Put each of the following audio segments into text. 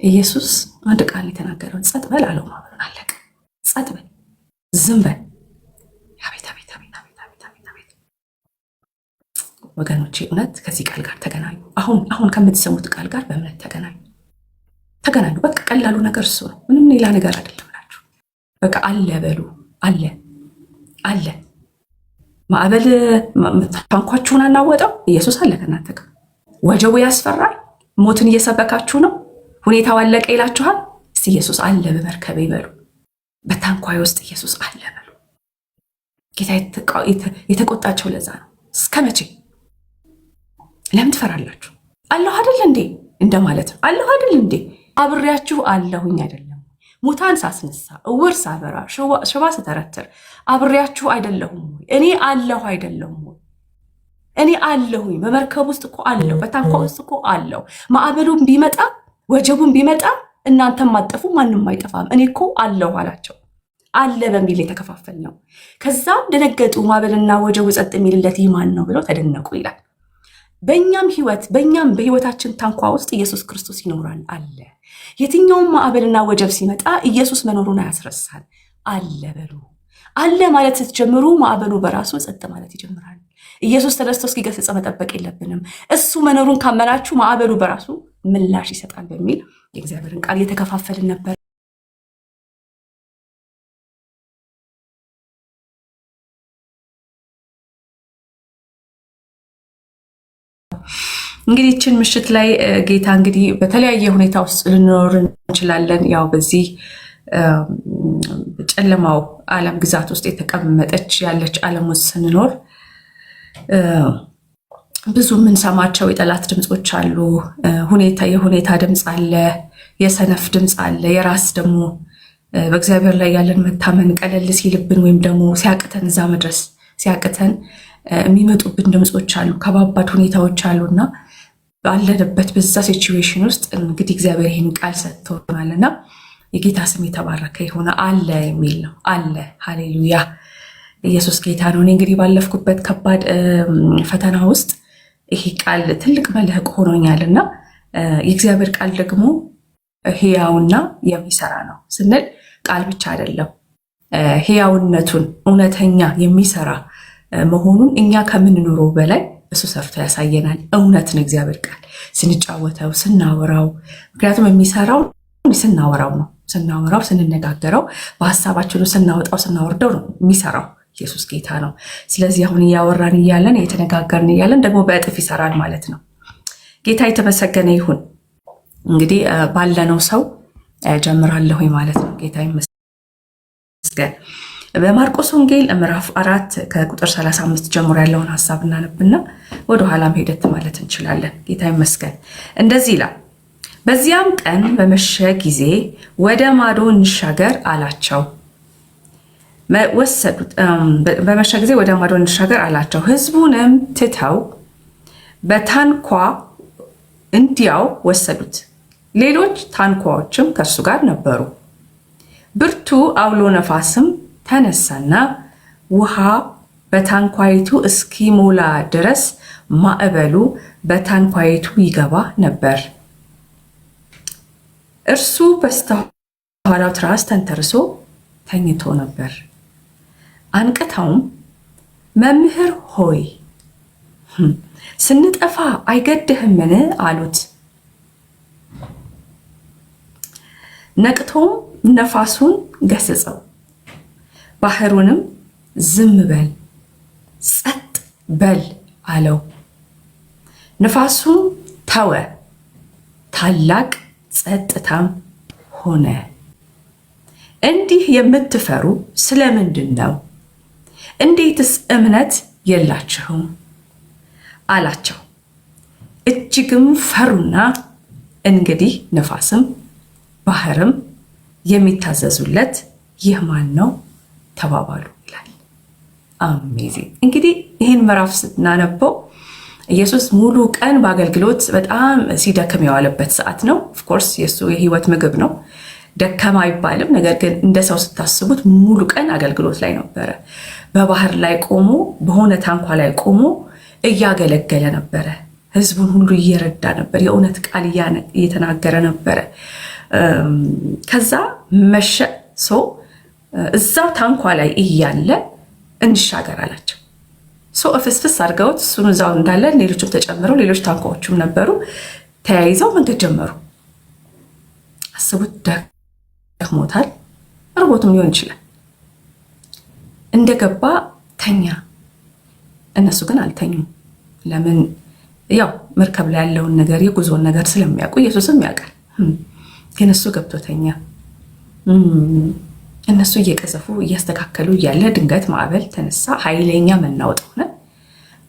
ኢየሱስ አንድ ቃል የተናገረውን ጸጥ በል አለው። ማመኑን አለቀ። ጸጥ በል፣ ዝም በል። አቤት አቤት አቤት አቤት አቤት አቤት አቤት! ወገኖቼ እውነት ከዚህ ቃል ጋር ተገናኙ። አሁን ከምትሰሙት ቃል ጋር በእምነት ተገናኙ። በቃ ቀላሉ ነገር እሱ ነው። ምንም ሌላ ነገር አይደለም ናችሁ። በቃ አለ በሉ። አለ ማዕበል ታንኳችሁን አናወጠው። ኢየሱስ አለ ከእናንተ ጋር። ወጀቡ ያስፈራል። ሞትን እየሰበካችሁ ነው። ሁኔታው አለቀ ይላችኋል። እስቲ ኢየሱስ አለ በመርከቤ በሉ። በታንኳይ ውስጥ ኢየሱስ አለ በሉ። ጌታ የተቆጣቸው ለዛ ነው። እስከ መቼ ለምን ትፈራላችሁ? አለሁ አይደል እንዴ እንደማለት ነው። አለሁ አይደል እንዴ አብሬያችሁ አለሁኝ አይደለም? ሙታን ሳስነሳ፣ እውር ሳበራ፣ ሽባ ስተረትር አብሬያችሁ አይደለሁም ወይ? እኔ አለሁ አይደለሁም ወይ? እኔ አለሁኝ። በመርከብ ውስጥ እኮ አለሁ። በታንኳ ውስጥ እኮ አለሁ። ማዕበሉን ቢመጣ ወጀቡን ቢመጣ እናንተም ማጠፉ ማንም አይጠፋም። እኔ እኮ አለሁ አላቸው። አለ በሚል የተከፋፈል ነው። ከዛም ደነገጡ። ማዕበልና ወጀቡ ጸጥ የሚልለት ይህ ማን ነው ብለው ተደነቁ ይላል። በእኛም በህይወታችን ታንኳ ውስጥ ኢየሱስ ክርስቶስ ይኖራል። አለ። የትኛውም ማዕበልና ወጀብ ሲመጣ ኢየሱስ መኖሩን አያስረሳል። አለ በሉ። አለ ማለት ስትጀምሩ ማዕበሉ በራሱ ጸጥ ማለት ይጀምራል። ኢየሱስ ተነስቶ እስኪገስጽ መጠበቅ የለብንም። እሱ መኖሩን ካመናችሁ ማዕበሉ በራሱ ምላሽ ይሰጣል በሚል የእግዚአብሔርን ቃል እየተከፋፈልን ነበር። እንግዲህ ይህችን ምሽት ላይ ጌታ እንግዲህ በተለያየ ሁኔታ ውስጥ ልንኖር እንችላለን። ያው በዚህ ጨለማው ዓለም ግዛት ውስጥ የተቀመጠች ያለች ዓለም ውስጥ ስንኖር ብዙ የምንሰማቸው የጠላት ድምፆች አሉ። የሁኔታ ድምፅ አለ፣ የሰነፍ ድምፅ አለ፣ የራስ ደግሞ በእግዚአብሔር ላይ ያለን መታመን ቀለል ሲልብን ወይም ደግሞ ሲያቅተን እዛ መድረስ ሲያቅተን የሚመጡብን ድምፆች አሉ፣ ከባባድ ሁኔታዎች አሉና ባለንበት በዛ ሲቹዌሽን ውስጥ እንግዲህ እግዚአብሔር ይህን ቃል ሰጥቶናልና የጌታ ስም የተባረከ የሆነ አለ የሚል ነው። አለ። ሃሌሉያ! ኢየሱስ ጌታ ነው። እኔ እንግዲህ ባለፍኩበት ከባድ ፈተና ውስጥ ይሄ ቃል ትልቅ መልህቅ ሆኖኛልና የእግዚአብሔር ቃል ደግሞ ሕያውና የሚሰራ ነው ስንል ቃል ብቻ አይደለም፣ ሕያውነቱን እውነተኛ የሚሰራ መሆኑን እኛ ከምንኖረው በላይ እሱ ሰርቶ ያሳየናል። እውነትን እግዚአብሔር ቃል ስንጫወተው ስናወራው፣ ምክንያቱም የሚሰራው ስናወራው ነው። ስናወራው ስንነጋገረው፣ በሀሳባችን ስናወጣው ስናወርደው ነው የሚሰራው። ኢየሱስ ጌታ ነው። ስለዚህ አሁን እያወራን እያለን የተነጋገርን እያለን ደግሞ በእጥፍ ይሰራል ማለት ነው። ጌታ የተመሰገነ ይሁን። እንግዲህ ባለነው ሰው ጀምራለሁኝ ማለት ነው። ጌታ ይመስገን። በማርቆስ ወንጌል ምዕራፍ 4 ከቁጥር 35 ጀምሮ ያለውን ሀሳብ እናነብና ወደኋላም ሄደት ማለት እንችላለን። ጌታ ይመስገን። እንደዚህ ይላል። በዚያም ቀን በመሸ ጊዜ ወደ ማዶ እንሻገር አላቸው። በመሸ ጊዜ ወደ ማዶ እንሻገር አላቸው። ሕዝቡንም ትተው በታንኳ እንዲያው ወሰዱት። ሌሎች ታንኳዎችም ከእርሱ ጋር ነበሩ። ብርቱ አውሎ ነፋስም ተነሳና ውሃ በታንኳይቱ እስኪሞላ ድረስ ማዕበሉ በታንኳይቱ ይገባ ነበር። እርሱ በስተኋላው ትራስ ተንተርሶ ተኝቶ ነበር። አንቅተውም መምህር ሆይ ስንጠፋ አይገድህምን አሉት። ነቅቶም ነፋሱን ገሰጸው፣ ባህሩንም ዝም በል ጸጥ በል አለው። ነፋሱም ተወ፣ ታላቅ ጸጥታም ሆነ። እንዲህ የምትፈሩ ስለምንድን ነው? እንዴትስ እምነት የላችሁም አላቸው። እጅግም ፈሩና እንግዲህ ነፋስም ባህርም የሚታዘዙለት ይህ ማን ነው ተባባሉ ይላል። አሜዚንግ። እንግዲህ ይህን ምዕራፍ ስናነበው ኢየሱስ ሙሉ ቀን በአገልግሎት በጣም ሲደክም የዋለበት ሰዓት ነው። ኦፍኮርስ የእሱ የህይወት ምግብ ነው። ደከማ አይባልም። ነገር ግን እንደ ሰው ስታስቡት ሙሉ ቀን አገልግሎት ላይ ነበረ። በባህር ላይ ቆሞ፣ በሆነ ታንኳ ላይ ቆሞ እያገለገለ ነበረ። ህዝቡን ሁሉ እየረዳ ነበር። የእውነት ቃል እየተናገረ ነበረ። ከዛ መሸ። ሰው እዛው ታንኳ ላይ እያለ እንሻገር አላቸው። ሰው እፍስፍስ አድርገውት እሱን እዛው እንዳለ ሌሎችም ተጨምረው ሌሎች ታንኳዎችም ነበሩ ተያይዘው መንገድ ጀመሩ። አስቡት፣ ደክሞታል፣ እርቦትም ሊሆን ይችላል። እንደገባ ተኛ። እነሱ ግን አልተኙም። ለምን? ያው መርከብ ላይ ያለውን ነገር የጉዞውን ነገር ስለሚያውቁ ኢየሱስም ያውቃል። ግን እሱ ገብቶ ተኛ። እነሱ እየቀዘፉ እያስተካከሉ እያለ ድንገት ማዕበል ተነሳ። ኃይለኛ መናወጥ ሆነ።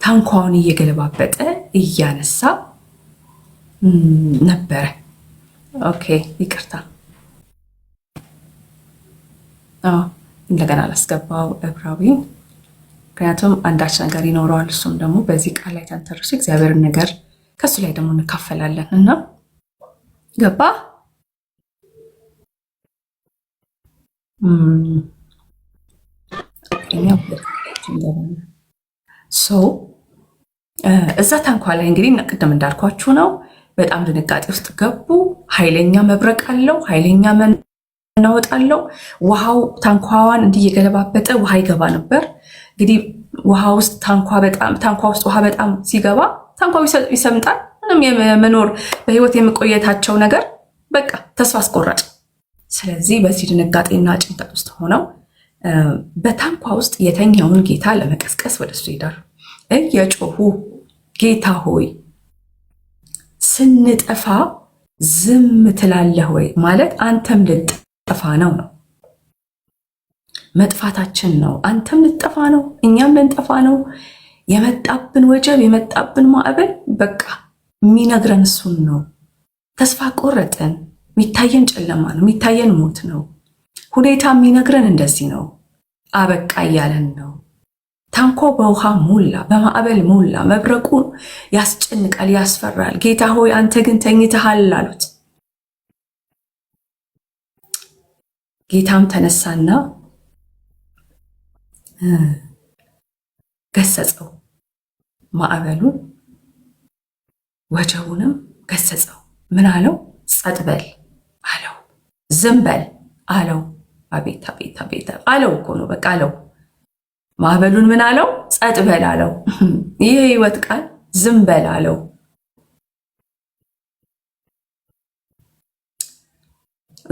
ታንኳውን እየገለባበጠ እያነሳ ነበረ። ኦኬ ይቅርታ፣ እንደገና ላስገባው ዕብራዊ፣ ምክንያቱም አንዳች ነገር ይኖረዋል። እሱም ደግሞ በዚህ ቃል ላይ ተንተርሶ እግዚአብሔርን ነገር ከሱ ላይ ደግሞ እንካፈላለን እና ገባ እዛ ታንኳ ላይ እንግዲህ ቅድም እንዳልኳችሁ ነው። በጣም ድንጋጤ ውስጥ ገቡ። ኃይለኛ መብረቅ አለው፣ ኃይለኛ መናወጥ አለው። ውሃው ታንኳዋን እንዲህ እየገለባበጠ ውሃ ይገባ ነበር። እንግዲህ ውሃ ውስጥ ታንኳ ውስጥ ውሃ በጣም ሲገባ ታንኳው ይሰምጣል። ምንም የመኖር በህይወት የመቆየታቸው ነገር በቃ ተስፋ አስቆራጭ። ስለዚህ በዚህ ድንጋጤና ጭንቀት ውስጥ ሆነው በታንኳ ውስጥ የተኛውን ጌታ ለመቀስቀስ ወደሱ ይሄዳሉ። እየጮሁ ጌታ ሆይ ስንጠፋ ዝም ትላለህ ወይ? ማለት አንተም ልጠፋ ነው። መጥፋታችን ነው። አንተም ልጠፋ ነው፣ እኛም ልንጠፋ ነው። የመጣብን ወጀብ የመጣብን ማዕበል በቃ የሚነግረን እሱን ነው። ተስፋ ቆረጠን። የሚታየን ጨለማ ነው፣ የሚታየን ሞት ነው። ሁኔታ የሚነግረን እንደዚህ ነው። አበቃ እያለን ነው። ታንኳ በውሃ ሞላ፣ በማዕበል ሞላ። መብረቁ ያስጨንቃል፣ ያስፈራል። ጌታ ሆይ አንተ ግን ተኝተሃል አሉት። ጌታም ተነሳና ገሰጸው፣ ማዕበሉን ወጀቡንም ገሰጸው። ምን አለው? ጸጥ በል አለው። ዝም በል አለው። አቤት አቤት አቤት አለው እኮ ነው፣ በቃ አለው። ማዕበሉን ምን አለው? ጸጥ በል አለው። ይህ ህይወት ቃል ዝም በል አለው።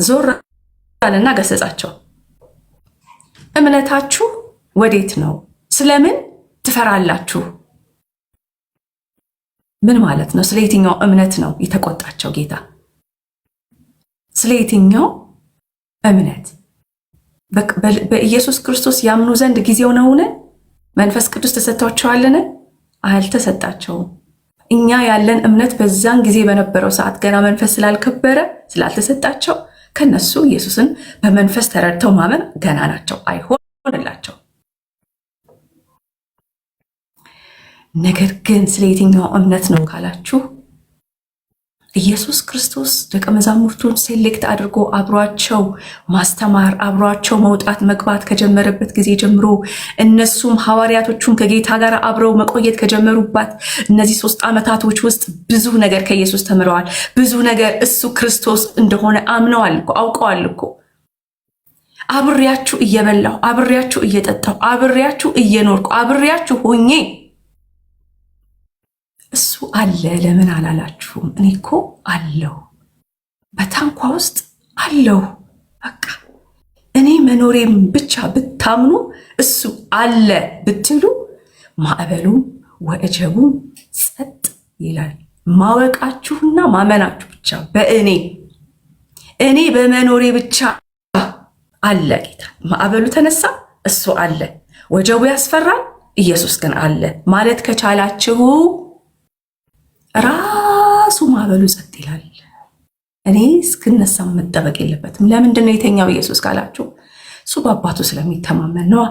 ዞር አለና ገሰጻቸው። እምነታችሁ ወዴት ነው? ስለምን ትፈራላችሁ? ምን ማለት ነው? ስለ የትኛው እምነት ነው የተቆጣቸው ጌታ? ስለ የትኛው እምነት? በኢየሱስ ክርስቶስ ያምኑ ዘንድ ጊዜው ነውን? መንፈስ ቅዱስ ተሰጥቷቸዋልን? አልተሰጣቸውም። እኛ ያለን እምነት በዛን ጊዜ በነበረው ሰዓት ገና መንፈስ ስላልከበረ ስላልተሰጣቸው ከነሱ ኢየሱስን በመንፈስ ተረድተው ማመን ገና ናቸው፣ አይሆንላቸው። ነገር ግን ስለ የትኛው እምነት ነው ካላችሁ ኢየሱስ ክርስቶስ ደቀ መዛሙርቱን ሴሌክት አድርጎ አብሯቸው ማስተማር አብሯቸው መውጣት መግባት ከጀመረበት ጊዜ ጀምሮ እነሱም ሐዋርያቶቹን ከጌታ ጋር አብረው መቆየት ከጀመሩባት እነዚህ 3 ዓመታቶች ውስጥ ብዙ ነገር ከኢየሱስ ተምረዋል። ብዙ ነገር እሱ ክርስቶስ እንደሆነ አምነዋል እኮ አውቀዋል እኮ። አብሬያችሁ እየበላሁ አብሬያችሁ እየጠጣሁ አብሬያችሁ እየኖርኩ አብሬያችሁ ሆኜ እሱ አለ ለምን አላላችሁም? እኔ እኮ አለሁ፣ በታንኳ ውስጥ አለሁ። በቃ እኔ መኖሬም ብቻ ብታምኑ እሱ አለ ብትሉ ማዕበሉም ወጀቡም ጸጥ ይላል። ማወቃችሁና ማመናችሁ ብቻ እኔ በመኖሬ ብቻ አለ ጌታ። ማዕበሉ ተነሳ፣ እሱ አለ። ወጀቡ ያስፈራል፣ ኢየሱስ ግን አለ ማለት ከቻላችሁ ራሱ ማዕበሉ ጸጥ ይላል። እኔ እስክነሳ መጠበቅ የለበትም። ለምንድን ነው የተኛው ኢየሱስ ካላችሁ እሱ በአባቱ ስለሚተማመን ነዋ።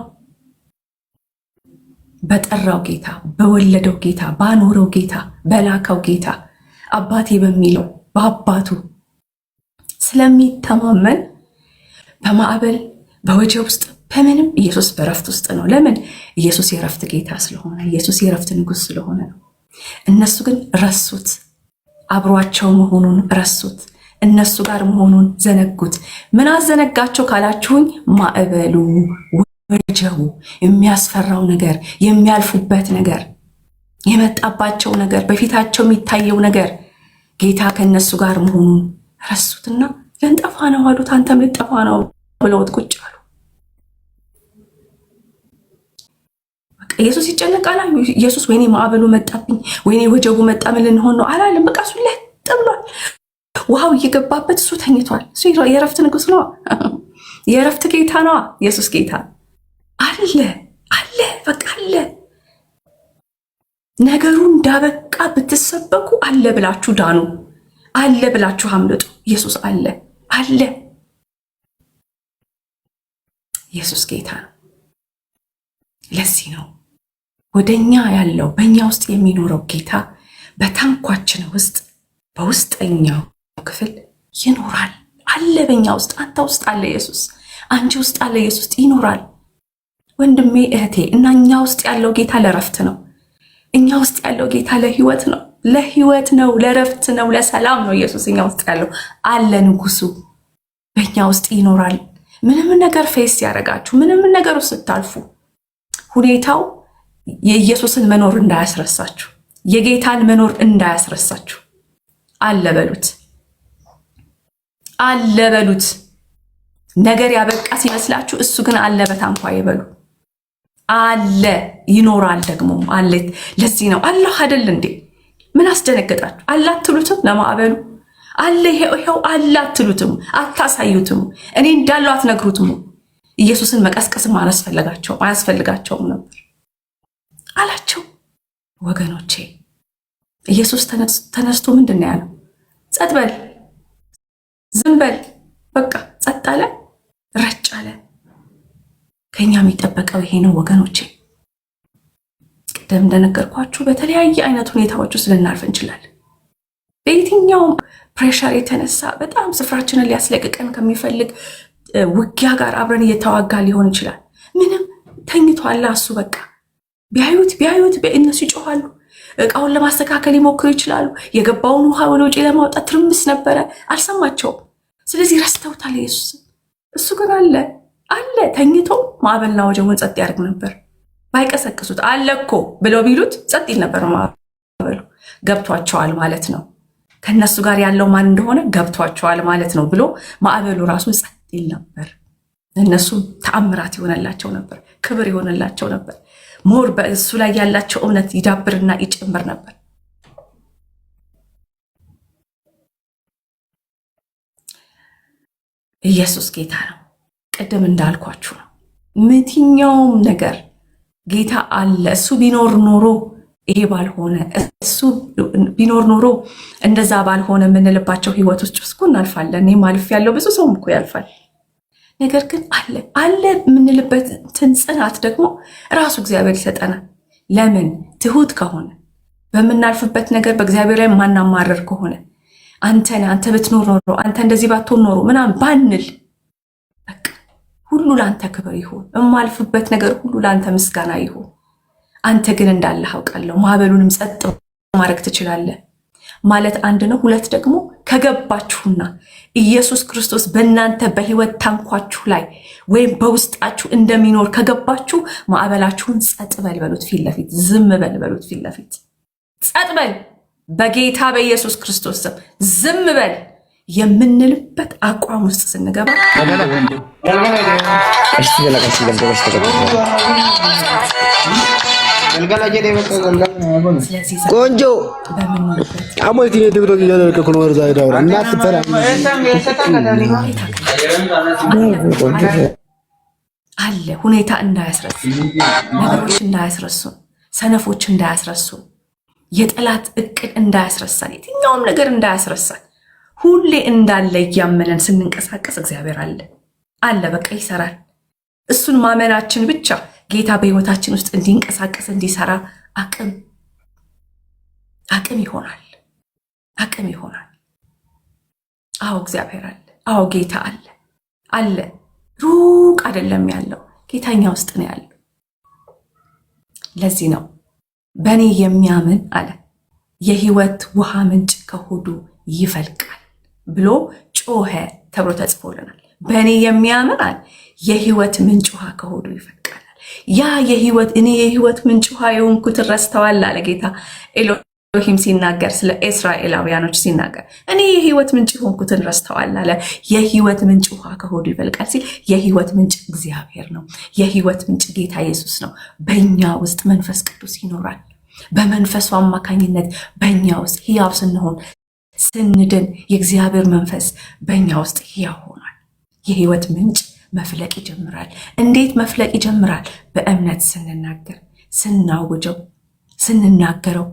በጠራው ጌታ፣ በወለደው ጌታ፣ ባኖረው ጌታ፣ በላከው ጌታ፣ አባቴ በሚለው በአባቱ ስለሚተማመን በማዕበል በወጀብ ውስጥ በምንም ኢየሱስ በረፍት ውስጥ ነው። ለምን? ኢየሱስ የረፍት ጌታ ስለሆነ፣ ኢየሱስ የረፍት ንጉሥ ስለሆነ ነው። እነሱ ግን ረሱት፣ አብሯቸው መሆኑን ረሱት። እነሱ ጋር መሆኑን ዘነጉት። ምን አዘነጋቸው ካላችሁኝ፣ ማዕበሉ፣ ወጀቡ፣ የሚያስፈራው ነገር፣ የሚያልፉበት ነገር፣ የመጣባቸው ነገር፣ በፊታቸው የሚታየው ነገር ጌታ ከእነሱ ጋር መሆኑን ረሱትና ልንጠፋ ነው አሉት። አንተም ልጠፋ ነው ብለውት ቁጭ አሉ። ኢየሱስ ይጨነቃል። ኢየሱስ ወይኔ ማዕበሉ መጣብኝ፣ ወይኔ ወጀቡ መጣ፣ ምን ልንሆን ነው አላለም። በቃ እሱ ለጥ ብሏል። ውሃው እየገባበት እሱ ተኝቷል። እሱ የእረፍት ንጉሥ ነዋ። የእረፍት ጌታ ነዋ። ኢየሱስ ጌታ አለ አለ፣ በቃ አለ። ነገሩ እንዳበቃ ብትሰበኩ አለ ብላችሁ ዳኑ፣ አለ ብላችሁ አምልጡ። ኢየሱስ አለ አለ። ኢየሱስ ጌታ ነው። ለዚህ ነው ወደኛ ያለው በእኛ ውስጥ የሚኖረው ጌታ በታንኳችን ውስጥ በውስጠኛው ክፍል ይኖራል። አለ በእኛ ውስጥ። አንተ ውስጥ አለ ኢየሱስ፣ አንቺ ውስጥ አለ ኢየሱስ፣ ይኖራል። ወንድሜ እህቴ፣ እና እኛ ውስጥ ያለው ጌታ ለረፍት ነው። እኛ ውስጥ ያለው ጌታ ለህይወት ነው፣ ለህይወት ነው፣ ለረፍት ነው፣ ለሰላም ነው። ኢየሱስ እኛ ውስጥ ያለው አለ። ንጉሱ በእኛ ውስጥ ይኖራል። ምንም ነገር ፌስ ያደረጋችሁ፣ ምንም ነገር ስታልፉ ሁኔታው የኢየሱስን መኖር እንዳያስረሳችሁ፣ የጌታን መኖር እንዳያስረሳችሁ አለ በሉት፣ አለ በሉት። ነገር ያበቃ ሲመስላችሁ እሱ ግን አለ በታንኳ ይበሉ። አለ፣ ይኖራል፣ ደግሞ አለ። ለዚህ ነው አላህ አይደል እንዴ? ምን አስደነገጣችሁ? አለ አትሉትም? ለማዕበሉ አለ፣ ይሄው አለ አትሉትም? አታሳዩትም? እኔ እንዳለው አትነግሩትም? ኢየሱስን መቀስቀስም አያስፈልጋቸውም ነበር አላቸው። ወገኖቼ ኢየሱስ ተነስቶ ምንድን ነው ያለው? ጸጥ በል፣ ዝም በል፣ በቃ ጸጥ አለ፣ ረጭ አለ። ከኛ የሚጠበቀው ይሄ ነው ወገኖቼ። ቅድም እንደነገርኳችሁ በተለያየ አይነት ሁኔታዎች ውስጥ ልናልፍ እንችላለን። በየትኛውም ፕሬሸር የተነሳ በጣም ስፍራችንን ሊያስለቅቀን ከሚፈልግ ውጊያ ጋር አብረን እየተዋጋ ሊሆን ይችላል። ምንም ተኝቷል እሱ። በቃ ቢያዩት እነሱ ይጮኋሉ። እቃውን ለማስተካከል ይሞክሩ ይችላሉ። የገባውን ውሃ ወደ ውጪ ለማውጣት ትርምስ ነበረ፣ አልሰማቸውም። ስለዚህ ረስተውታል ኢየሱስ። እሱ ግን አለ። ተኝቶ ማዕበልና ወጀቡን ጸጥ ያደርግ ነበር። ባይቀሰቅሱት አለ እኮ ብለው ቢሉት ጸጥ ይል ነበር ማዕበሉ። ገብቷቸዋል ማለት ነው። ከነሱ ጋር ያለው ማን እንደሆነ ገብቷቸዋል ማለት ነው ብሎ ማዕበሉ ራሱ ጸጥ ይል ነበር። እነሱ ተአምራት ይሆነላቸው ነበር፣ ክብር ይሆነላቸው ነበር። ሞር በእሱ ላይ ያላቸው እምነት ይዳብርና ይጨምር ነበር። ኢየሱስ ጌታ ነው። ቅድም እንዳልኳችሁ ነው። የትኛውም ነገር ጌታ አለ። እሱ ቢኖር ኖሮ ይሄ ባልሆነ፣ እሱ ቢኖር ኖሮ እንደዛ ባልሆነ የምንልባቸው ህይወት ውስጥ እኮ እናልፋለን። እኔም አልፍ ያለው ብዙ ሰውም እኮ ያልፋል። ነገር ግን አለ የምንልበትን ጽናት ደግሞ ራሱ እግዚአብሔር ይሰጠናል። ለምን? ትሁት ከሆነ በምናልፍበት ነገር በእግዚአብሔር ላይ ማናማረር ከሆነ አንተ ብትኖር ኖሮ፣ አንተ እንደዚህ ባትሆን ኖሮ ምናምን ባንል፣ በቃ ሁሉ ለአንተ ክብር ይሁን። የማልፍበት ነገር ሁሉ ለአንተ ምስጋና ይሁን። አንተ ግን እንዳለህ አውቃለሁ። ማዕበሉንም ጸጥ ማድረግ ትችላለህ ማለት አንድ ነው። ሁለት ደግሞ ከገባችሁና ኢየሱስ ክርስቶስ በእናንተ በህይወት ታንኳችሁ ላይ ወይም በውስጣችሁ እንደሚኖር ከገባችሁ ማዕበላችሁን ጸጥ በል በሉት ፊት ለፊት፣ ዝም በል በሉት ፊት ለፊት። ጸጥ በል በጌታ በኢየሱስ ክርስቶስ ስም ዝም በል የምንልበት አቋም ውስጥ ስንገባ ቆንጆ አሞይቲ ድብዶ እያደረገ ነው። ወርዛ ዳውራ እናት ፈራ አለ። ሁኔታ እንዳያስረሱ፣ ነገሮች እንዳያስረሱ፣ ሰነፎች እንዳያስረሱ፣ የጠላት እቅድ እንዳያስረሳን፣ የትኛውም ነገር እንዳያስረሳን ሁሌ እንዳለ እያመነን ስንንቀሳቀስ እግዚአብሔር አለ። በቃ ይሰራል። እሱን ማመናችን ብቻ ጌታ በህይወታችን ውስጥ እንዲንቀሳቀስ እንዲሰራ አቅም ይሆናል። አዎ እግዚአብሔር አለ። አዎ ጌታ አለ። ሩቅ አይደለም ያለው፣ ጌታኛ ውስጥ ነው ያለው። ለዚህ ነው በእኔ የሚያምን አለ የህይወት ውሃ ምንጭ ከሆዱ ይፈልቃል ብሎ ጮኸ ተብሎ ተጽፎልናል። በእኔ የሚያምን አለ የህይወት ምንጭ ውሃ ከሆዱ ይፈልቃል። ያ የህይወት እኔ የህይወት ምንጭ ውሃ የሆንኩትን ረስተዋል አለ ጌታ ኤሎሂም ሲናገር፣ ስለ እስራኤላውያኖች ሲናገር እኔ የህይወት ምንጭ የሆንኩትን ረስተዋል አለ። የህይወት ምንጭ ውሃ ከሆዱ ይፈልቃል ሲል የህይወት ምንጭ እግዚአብሔር ነው። የህይወት ምንጭ ጌታ ኢየሱስ ነው። በእኛ ውስጥ መንፈስ ቅዱስ ይኖራል። በመንፈሱ አማካኝነት በእኛ ውስጥ ሕያው ስንሆን ስንድን የእግዚአብሔር መንፈስ በእኛ ውስጥ ሕያው ሆኗል። የህይወት ምንጭ መፍለቅ ይጀምራል። እንዴት መፍለቅ ይጀምራል? በእምነት ስንናገር፣ ስናውጀው፣ ስንናገረው፣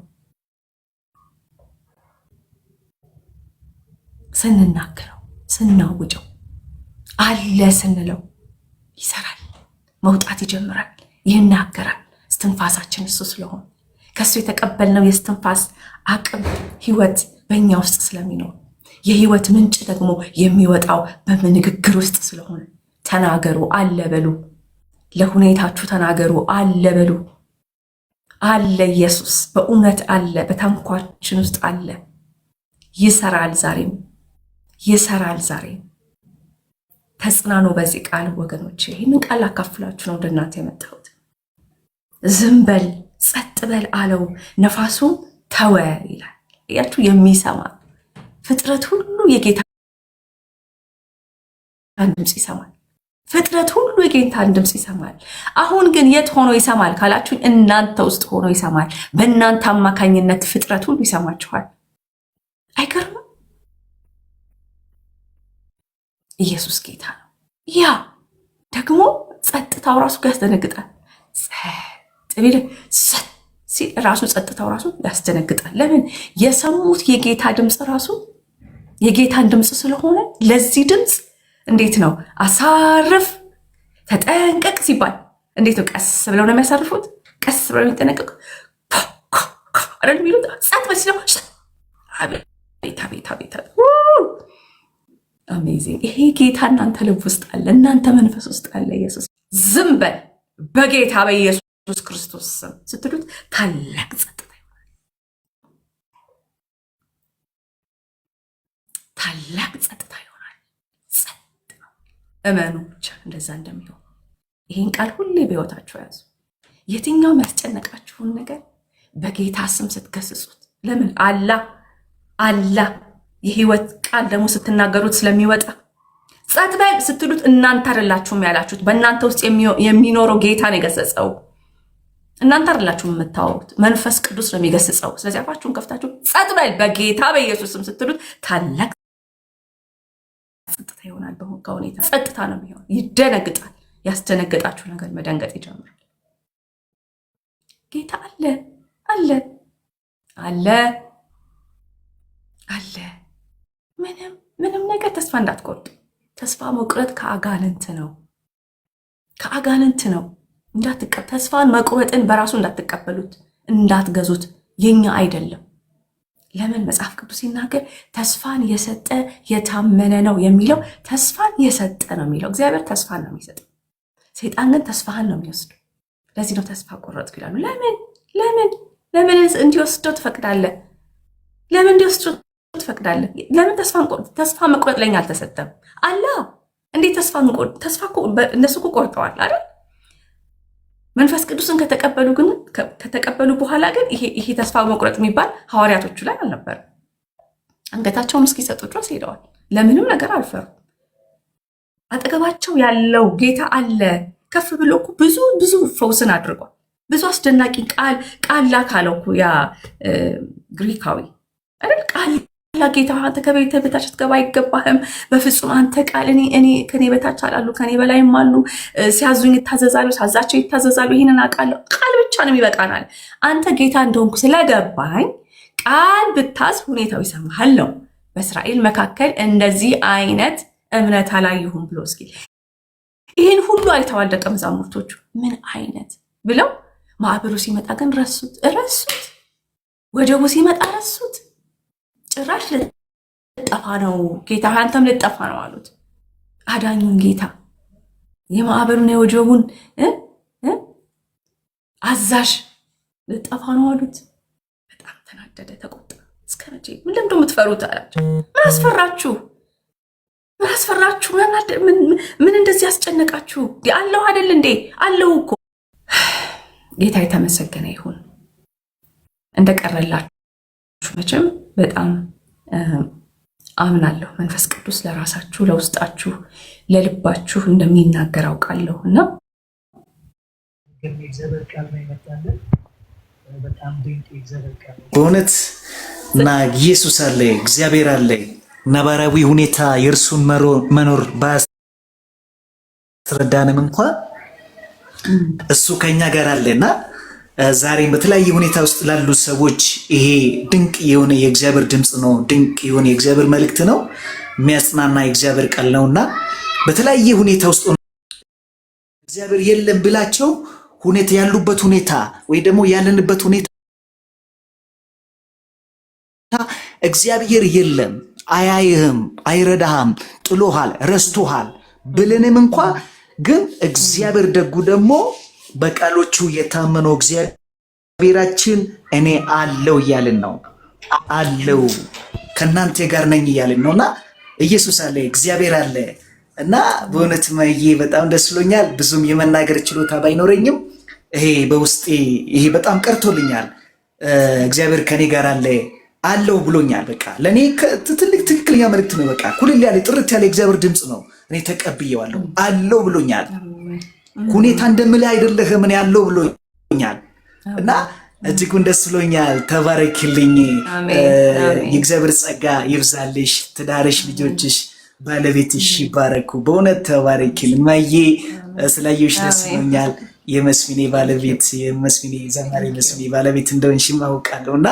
ስናውጀው አለ ስንለው ይሰራል። መውጣት ይጀምራል። ይናገራል። እስትንፋሳችን እሱ ስለሆነ ከሱ የተቀበልነው የእስትንፋስ አቅም ህይወት በእኛ ውስጥ ስለሚኖር የህይወት ምንጭ ደግሞ የሚወጣው በንግግር ውስጥ ስለሆነ ተናገሩ፣ አለ በሉ። ለሁኔታችሁ ተናገሩ፣ አለ በሉ። አለ ኢየሱስ በእውነት አለ፣ በታንኳችን ውስጥ አለ። ይሰራል፣ ዛሬም ይሰራል። ዛሬም ተጽናኑ በዚህ ቃል ወገኖች። ይህንን ቃል አካፍላችሁ ነው ወደ እናንተ የመጣሁት። ዝም በል ጸጥ በል አለው፣ ነፋሱ ተወ ይላል። ያችሁ የሚሰማ ፍጥረት ሁሉ የጌታን ድምፅ ይሰማል። ፍጥረት ሁሉ የጌታን ድምፅ ይሰማል። አሁን ግን የት ሆኖ ይሰማል ካላችሁኝ፣ እናንተ ውስጥ ሆኖ ይሰማል። በእናንተ አማካኝነት ፍጥረት ሁሉ ይሰማችኋል። አይገርምም? ኢየሱስ ጌታ ነው። ያ ደግሞ ጸጥታው ራሱ ያስደነግጣል። ሲል ራሱ ጸጥታው ራሱ ያስደነግጣል። ለምን? የሰሙት የጌታ ድምፅ ራሱ የጌታን ድምፅ ስለሆነ ለዚህ ድምፅ እንዴት ነው አሳርፍ፣ ተጠንቀቅ ሲባል እንዴት ነው? ቀስ ብለው ነው የሚያሳርፉት። ቀስ ብለው የሚጠነቀቁ አይደል የሚሉት? ጸጥ በል ሲለው ቤታ ቤታ ቤታ አሜዚንግ። ይሄ ጌታ እናንተ ልብ ውስጥ አለ፣ እናንተ መንፈስ ውስጥ አለ። ኢየሱስ ዝም በል በጌታ በኢየሱስ ክርስቶስ ስም ስትሉት ታላቅ ጸጥታ ይሆናል። ታላቅ ጸጥታ ይሆናል። ጸጥ ነው። እመኑ ብቻ እንደዛ እንደሚሆን። ይህን ቃል ሁሌ በሕይወታችሁ ያዙ። የትኛውም ያስጨነቃችሁን ነገር በጌታ ስም ስትገስጹት፣ ለምን አላ የህይወት ቃል ደግሞ ስትናገሩት ስለሚወጣ፣ ጸጥ በል ስትሉት እናንተ አይደላችሁም ያላችሁት። በእናንተ ውስጥ የሚኖረው ጌታ ነው የገሰጸው። እናንተ አይደላችሁም የምታወሩት፣ መንፈስ ቅዱስ ነው የሚገስጸው። ስለዚህ አፋችሁን ከፍታችሁ ጸጥ በል በጌታ በኢየሱስም ስትሉት ታላቅ ጸጥታ ይሆናል። ከሁኔታ ጸጥታ ነው የሚሆን። ይደነግጣል። ያስደነገጣችሁ ነገር መደንገጥ ይጀምራል። ጌታ አለ አለ አለ አለ። ምንም ነገር ተስፋ እንዳትቆርጡ። ተስፋ መቁረጥ ከአጋንንት ነው፣ ከአጋንንት ነው። ተስፋን መቁረጥን በራሱ እንዳትቀበሉት፣ እንዳትገዙት። የኛ አይደለም። ለምን? መጽሐፍ ቅዱስ ሲናገር ተስፋን የሰጠ የታመነ ነው የሚለው። ተስፋን የሰጠ ነው የሚለው። እግዚአብሔር ተስፋን ነው የሚሰጠው። ሰይጣን ግን ተስፋህን ነው የሚወስደው። ለዚህ ነው ተስፋ ቆረጥኩ ይላሉ። ለምን እንዲወስደው ትፈቅዳለህ? ለምን እንዲወስደው ትፈቅዳለህ? ለምን ተስፋ መቁረጥ ለኛ አልተሰጠም? አላ እንዴት ተስፋ እነሱ እኮ ቆርጠዋል አይደል? መንፈስ ቅዱስን ከተቀበሉ በኋላ ግን ይሄ ተስፋ መቁረጥ የሚባል ሐዋርያቶቹ ላይ አልነበረም። አንገታቸውን እስኪሰጡ ድረስ ሄደዋል። ለምንም ነገር አልፈሩ። አጠገባቸው ያለው ጌታ አለ። ከፍ ብሎ እኮ ብዙ ፈውስን አድርጓል። ብዙ አስደናቂ ቃል ላካለው እኮ ያ ግሪካዊ አይደል? ቃል ጌታ አንተ ከቤተ በታች ትገባ አይገባህም፣ በፍጹም አንተ ቃል እኔ ከኔ በታች አላሉ ከኔ በላይም አሉ፣ ሲያዙኝ ይታዘዛሉ፣ ሳዛቸው ይታዘዛሉ። ይህንን አውቃለሁ። ቃል ብቻ ነው የሚበቃናል። አንተ ጌታ እንደሆንኩ ስለገባኝ ቃል ብታዝ ሁኔታው ይሰማሃል ነው። በእስራኤል መካከል እንደዚህ አይነት እምነት አላየሁም ብሎ እስኪ ይህን ሁሉ አይተዋል ደቀ መዛሙርቶቹ። ምን አይነት ብለው ማዕበሉ ሲመጣ ግን ረሱት። ወጀቡ ሲመጣ ረሱት። ጭራሽ ልጠፋ ነው ጌታ፣ አንተም ልጠፋ ነው አሉት። አዳኙን ጌታ የማዕበሉን የወጀቡን አዛዥ ልጠፋ ነው አሉት። በጣም ተናደደ፣ ተቆጣ። እስከ መቼ ምን ለምዶ የምትፈሩት አላቸው። ምን አስፈራችሁ? ምን አስፈራችሁ? ምን እንደዚህ ያስጨነቃችሁ? አለሁ አይደል እንዴ? አለሁ እኮ። ጌታ የተመሰገነ ይሁን። እንደቀረላችሁ መቼም በጣም አምናለሁ። መንፈስ ቅዱስ ለራሳችሁ፣ ለውስጣችሁ፣ ለልባችሁ እንደሚናገር አውቃለሁ እና በእውነት እና ኢየሱስ አለ፣ እግዚአብሔር አለ። ነባራዊ ሁኔታ የእርሱን መኖር ባያስረዳንም እንኳን እሱ ከኛ ጋር አለና ዛሬም በተለያየ ሁኔታ ውስጥ ላሉ ሰዎች ይሄ ድንቅ የሆነ የእግዚአብሔር ድምፅ ነው። ድንቅ የሆነ የእግዚአብሔር መልእክት ነው። የሚያጽናና የእግዚአብሔር ቃል ነውና በተለያየ ሁኔታ ውስጥ እግዚአብሔር የለም ብላቸው ሁኔታ ያሉበት ሁኔታ ወይ ደግሞ ያለንበት ሁኔታ እግዚአብሔር የለም፣ አያይህም፣ አይረዳህም፣ ጥሎሃል፣ ረስቶሃል ብለንም እንኳ ግን እግዚአብሔር ደጉ ደግሞ በቃሎቹ የታመነው እግዚአብሔራችን እኔ አለው እያልን ነው። አለው ከእናንተ ጋር ነኝ እያልን ነውና ኢየሱስ አለ፣ እግዚአብሔር አለ እና በእውነት ማዬ በጣም ደስ ብሎኛል። ብዙም የመናገር ችሎታ ባይኖረኝም ይሄ በውስጤ ይሄ በጣም ቀርቶልኛል። እግዚአብሔር ከኔ ጋር አለ አለው ብሎኛል። በቃ ለኔ ትልቅ ትክክለኛ መልእክት ነው። በቃ ኩልል ያለ ጥርት ያለ እግዚአብሔር ድምፅ ነው። እኔ ተቀብየዋለሁ። አለው ብሎኛል። ሁኔታ እንደምልህ አይደለህም፣ እኔ አለው ብሎኛል እና እጅጉን ደስ ብሎኛል። ተባረክልኝ። የእግዚአብሔር ጸጋ ይብዛልሽ። ትዳርሽ፣ ልጆችሽ፣ ባለቤትሽ ይባረኩ። በእውነት ተባረክልኝ ማዬ። ስላየሁሽ ደስ ብሎኛል። የመስፍኔ ባለቤት የመስፍኔ ዘማሪ መስፍኔ ባለቤት እንደሆንሽ አውቃለሁና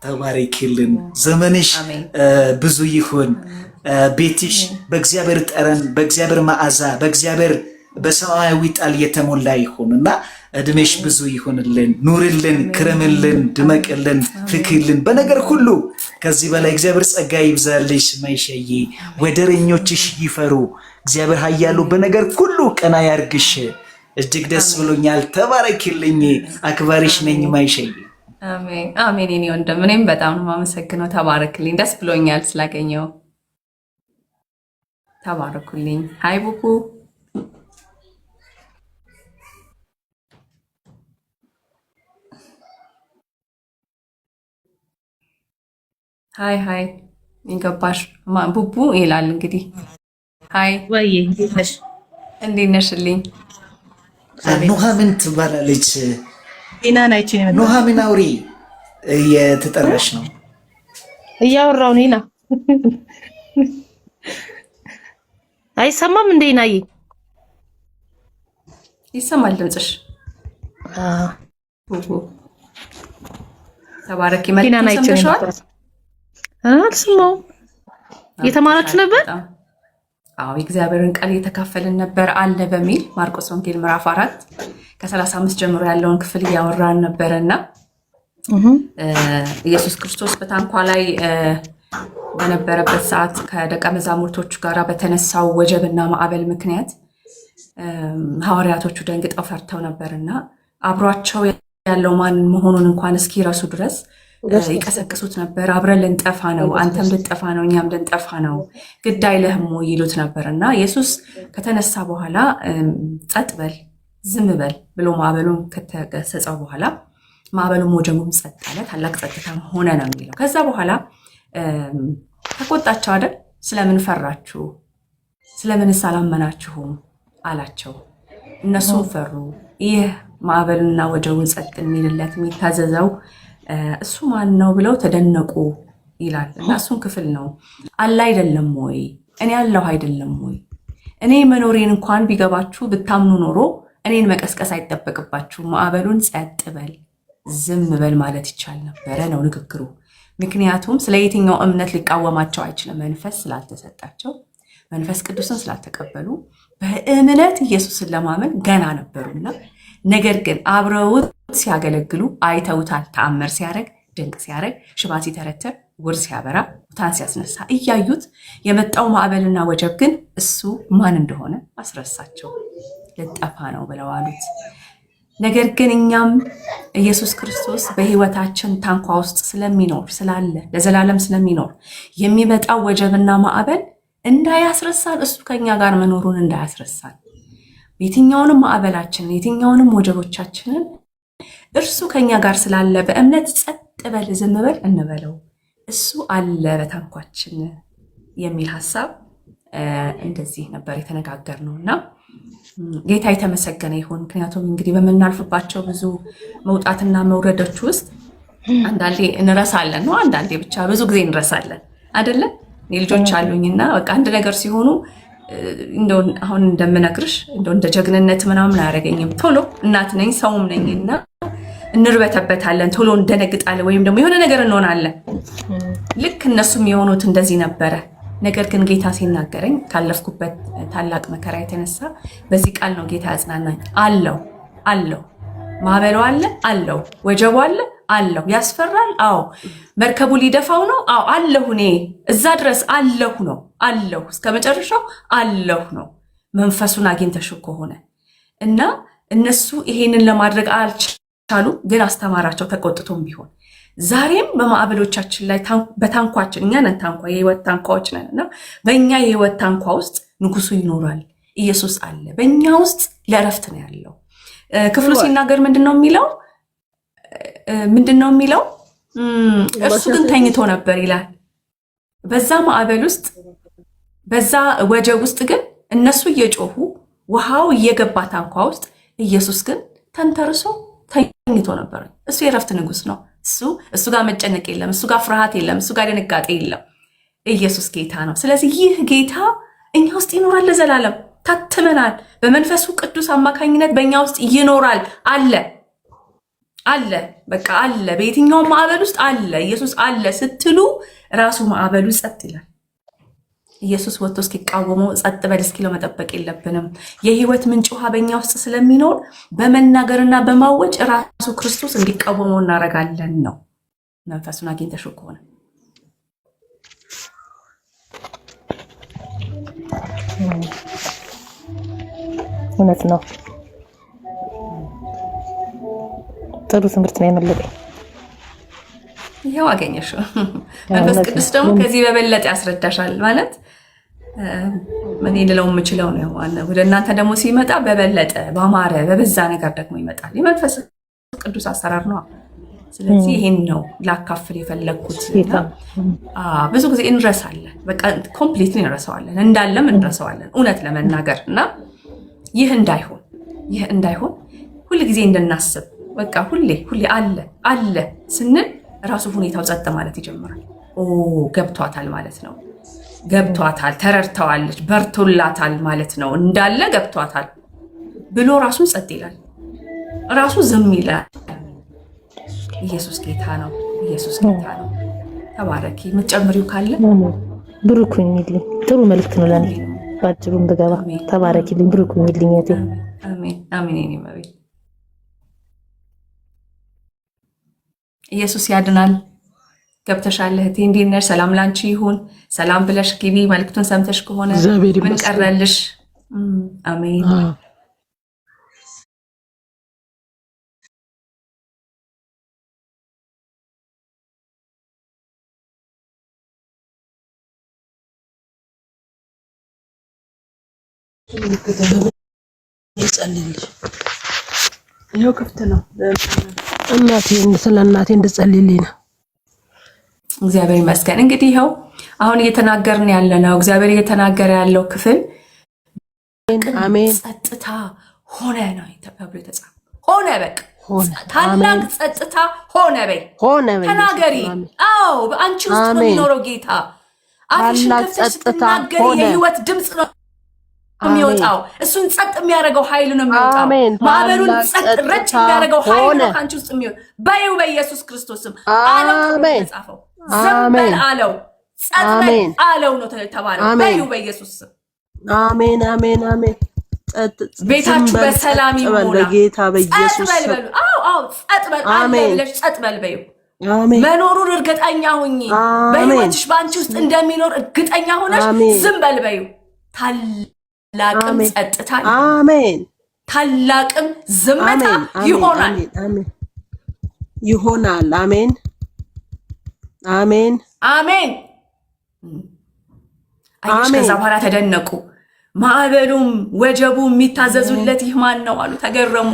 ተባረክልን። ዘመንሽ ብዙ ይሁን። ቤትሽ በእግዚአብሔር ጠረን፣ በእግዚአብሔር መዓዛ፣ በእግዚአብሔር በሰማያዊ ጣል የተሞላ ይሁንና እድሜሽ ብዙ ይሁንልን። ኑርልን፣ ክረምልን፣ ድመቅልን፣ ፍክልን በነገር ሁሉ። ከዚህ በላይ እግዚአብሔር ጸጋ ይብዛልሽ ማይሸዬ። ወደረኞችሽ ይፈሩ። እግዚአብሔር ኃያሉ በነገር ሁሉ ቀና ያርግሽ። እጅግ ደስ ብሎኛል። ተባረክልኝ። አክባሪሽ ነኝ ማይሸዬ። አሜን አሜን። እኔ ወንድም እኔም በጣም ነው የማመሰግነው። ተባረክልኝ። ደስ ብሎኛል ስላገኘው። ተባረኩልኝ። ሃይ ቡኩ ሃይ ሃይ ይገባሽ ቡቡ ይላል እንግዲህ። ሃይ ወይ እንዴት ነሽ? እንዴት ነሽልኝ? ኑሃምን ትባላለች። ኢና ናይቺ ነው ኑሃምን አውሪ እየተጠራሽ ነው። እያወራው ነው። ኢና አይሰማም እንዴ? ናዬ ይሰማል ድምፅሽ። ቡቡ ተባረኪ። ኢና ናይቺ ነው። አልሰማሁም። እየተማራችሁ ነበር? አዎ የእግዚአብሔርን ቃል እየተካፈልን ነበር አለ በሚል ማርቆስ ወንጌል ምዕራፍ 4 ከ35 ጀምሮ ያለውን ክፍል እያወራን ነበረና ኢየሱስ ክርስቶስ በታንኳ ላይ በነበረበት ሰዓት ከደቀ መዛሙርቶቹ ጋር በተነሳው ወጀብና ማዕበል ምክንያት ሐዋርያቶቹ ደንግጠው ፈርተው ነበርና አብሯቸው ያለው ማን መሆኑን እንኳን እስኪረሱ ድረስ ይቀሰቅሱት ነበር። አብረን ልንጠፋ ነው፣ አንተም ልንጠፋ ነው፣ እኛም ልንጠፋ ነው፣ ግድ አይልህም ይሉት ነበር እና ኢየሱስ ከተነሳ በኋላ ጸጥ በል ዝም በል ብሎ ማዕበሉን ከተገሰጸው በኋላ ማዕበሉም ወጀቡም ጸጥ አለ፣ ታላቅ ጸጥታም ሆነ ነው የሚለው። ከዛ በኋላ ተቆጣቸው አይደል? ስለምን ፈራችሁ? ስለምንስ አላመናችሁም አላቸው። እነሱም ፈሩ። ይህ ማዕበሉና ወጀቡን ጸጥ የሚልለት የሚታዘዘው እሱ ማን ነው ብለው ተደነቁ ይላል እና እሱን ክፍል ነው። አለ አይደለም ወይ? እኔ ያለሁ አይደለም ወይ? እኔ መኖሬን እንኳን ቢገባችሁ ብታምኑ ኖሮ እኔን መቀስቀስ አይጠበቅባችሁ። ማዕበሉን ጸጥ በል ዝም በል ማለት ይቻል ነበረ ነው ንግግሩ። ምክንያቱም ስለ የትኛው እምነት ሊቃወማቸው አይችልም። መንፈስ ስላልተሰጣቸው፣ መንፈስ ቅዱስን ስላልተቀበሉ በእምነት ኢየሱስን ለማመን ገና ነበሩና ነገር ግን አብረውት ሲያገለግሉ አይተውታል። ተአምር ሲያደርግ፣ ድንቅ ሲያደርግ፣ ሽባ ሲተረተር፣ ውር ሲያበራ፣ ሙታን ሲያስነሳ እያዩት የመጣው ማዕበልና ወጀብ ግን እሱ ማን እንደሆነ አስረሳቸው። ልጠፋ ነው ብለው አሉት። ነገር ግን እኛም ኢየሱስ ክርስቶስ በህይወታችን ታንኳ ውስጥ ስለሚኖር ስላለ ለዘላለም ስለሚኖር የሚመጣው ወጀብና ማዕበል እንዳያስረሳን እሱ ከኛ ጋር መኖሩን እንዳያስረሳን የትኛውንም ማዕበላችንን የትኛውንም ወጀቦቻችንን እርሱ ከኛ ጋር ስላለ በእምነት ጸጥ በል ዝም በል እንበለው እሱ አለ በታንኳችን የሚል ሐሳብ እንደዚህ ነበር የተነጋገርነውና ጌታ የተመሰገነ ይሁን። ምክንያቱም እንግዲህ በመናልፍባቸው ብዙ መውጣትና መውረዶች ውስጥ አንዳንዴ እንረሳለን ነው አንዳንዴ ብቻ ብዙ ጊዜ እንረሳለን አይደለ? ልጆች አሉኝና በቃ አንድ ነገር ሲሆኑ እንደው አሁን እንደምነግርሽ እንደው እንደ ጀግንነት ምናምን አያረገኝም። ቶሎ እናት ነኝ ሰውም ነኝና እንርበተበታለን፣ ቶሎ እንደነግጣለን ወይም ደግሞ የሆነ ነገር እንሆናለን። ልክ እነሱም የሆኑት እንደዚህ ነበረ። ነገር ግን ጌታ ሲናገረኝ ካለፍኩበት ታላቅ መከራ የተነሳ በዚህ ቃል ነው ጌታ ያጽናናኝ። አለው ማዕበሉ አለው ወጀቡ አለው ያስፈራል። አዎ መርከቡ ሊደፋው ነው። አዎ አለሁ እኔ እዛ ድረስ አለሁ እስከ መጨረሻው አለሁ ነው። መንፈሱን አግኝተሽው ከሆነ እና እነሱ ይሄንን ለማድረግ አልቻሉ፣ ግን አስተማራቸው ተቆጥቶም ቢሆን ዛሬም በማዕበሎቻችን ላይ በታንኳችን እኛ ነን ታንኳ የህይወት ታንኳዎች ነን እና በእኛ የህይወት ታንኳ ውስጥ ንጉሱ ይኖራል። ኢየሱስ አለ በእኛ ውስጥ ለእረፍት ነው ያለው። ክፍሉ ሲናገር ምንድነው የሚለው እርሱ ግን ተኝቶ ነበር ይላል። በዛ ማዕበል ውስጥ በዛ ወጀብ ውስጥ ግን እነሱ እየጮሁ ውሃው እየገባ ታንኳ ውስጥ ኢየሱስ ግን ተንተርሶ ተኝቶ ነበር። እሱ የእረፍት ንጉስ ነው። እሱ ጋር መጨነቅ የለም፣ እሱ ጋር ፍርሃት የለም፣ እሱ ጋር ድንጋጤ የለም። ኢየሱስ ጌታ ነው። ስለዚህ ይህ ጌታ እኛ ውስጥ ይኖራል፣ ለዘላለም ታትመናል። በመንፈሱ ቅዱስ አማካኝነት በእኛ ውስጥ ይኖራል። አለ በቃ አለ። በየትኛውም ማዕበል ውስጥ አለ። ኢየሱስ አለ ስትሉ ራሱ ማዕበሉ ጸጥ ይላል። ኢየሱስ ወጥቶ እስኪቃወመው ጸጥ በል እስኪለው መጠበቅ የለብንም። የህይወት ምንጭ ውሃ በእኛ ውስጥ ስለሚኖር በመናገርና በማወጭ ራሱ ክርስቶስ እንዲቃወመው እናደርጋለን ነው። መንፈሱን አግኝተሽው ከሆነ እውነት ነው። ጥሩ ትምህርት ነው የመለጠኝ። ይኸው አገኘሽው። መንፈስ ቅዱስ ደግሞ ከዚህ በበለጠ ያስረዳሻል። ማለት ምን ልለው የምችለው ነው። ወደ እናንተ ደግሞ ሲመጣ በበለጠ በአማረ በበዛ ነገር ደግሞ ይመጣል። የመንፈስ ቅዱስ አሰራር ነው። ስለዚህ ይሄን ነው ላካፍል የፈለግኩት። ብዙ ጊዜ እንረሳለን፣ በቃ ኮምፕሊትሊ እንረሳዋለን፣ እንዳለም እንረሳዋለን እውነት ለመናገር እና ይህ እንዳይሆን ሁል ጊዜ እንድናስብ በቃ ሁሌ አለ ስንል ራሱ ሁኔታው ጸጥ ማለት ይጀምራል። ገብቷታል ማለት ነው። ገብቷታል፣ ተረድተዋለች፣ በርቶላታል ማለት ነው። እንዳለ ገብቷታል ብሎ ራሱን ጸጥ ይላል፣ ራሱ ዝም ይላል። ኢየሱስ ጌታ ነው። ተባረኪ። የምትጨምሪው ካለ ብሩክኝ ይልኝ። ጥሩ መልክት ነው ለኔ ባጭሩን ብገባ። ተባረኪልኝ፣ ብሩክኝ ይልኝ። አሜን። መቤት ኢየሱስ ያድናል። ገብተሻል እህቴ፣ እንዴት ነሽ? ሰላም ላንቺ ይሁን። ሰላም ብለሽ ግቢ። መልክቱን ሰምተሽ ከሆነ ምን ቀረልሽ? አሜን። ይኸው ክፍት ነው። ስለ እናቴ እንድጸልይልኝ ነው። እግዚአብሔር ይመስገን። እንግዲህ ይኸው አሁን እየተናገርን ያለ ነው። እግዚአብሔር እየተናገረ ያለው ክፍል አሜን። ጸጥታ ሆነ ነው ተብሎ የተጻፈው። ሆነ በቃ ታላቅ ጸጥታ ሆነ በይ ተናገሪ። አዎ በአንቺ ውስጥ ነው የሚኖረው ጌታ። አፍሽን ከፍተሽ ስትናገሪ የህይወት ድምፅ ነው የሚወጣው። እሱን ጸጥ የሚያደርገው ኃይል ነው የሚወጣው። ማዕበሉን ጸጥ ረጭ የሚያደርገው ኃይል ነው ከአንቺ ውስጥ የሚወጣው። በይው በኢየሱስ ክርስቶስም አለው ተጻፈው። ዝም በል አለው፣ ጸጥ በል አለው ነው ተባለው። በይው በኢየሱስ ስም አሜን። ቤታችሁ በሰላም ይሞላ በጌታ በኢየሱስ ስም። አዎ ጸጥ በል አለ ብለሽ ጸጥ በል በይው። መኖሩን እርግጠኛ ሁኚ። በህይወትሽ በአንቺ ውስጥ እንደሚኖር እርግጠኛ ሆነሽ ዝም በል በይው። ታላቅም ጸጥታ ታላቅም ዝምታ ይሆናል። ይሆናል። አሜን አሜን አሜን። አይሽ ከዛ በኋላ ተደነቁ። ማዕበሉም ወጀቡ የሚታዘዙለት ይህ ማን ነው አሉ። ተገረሙ፣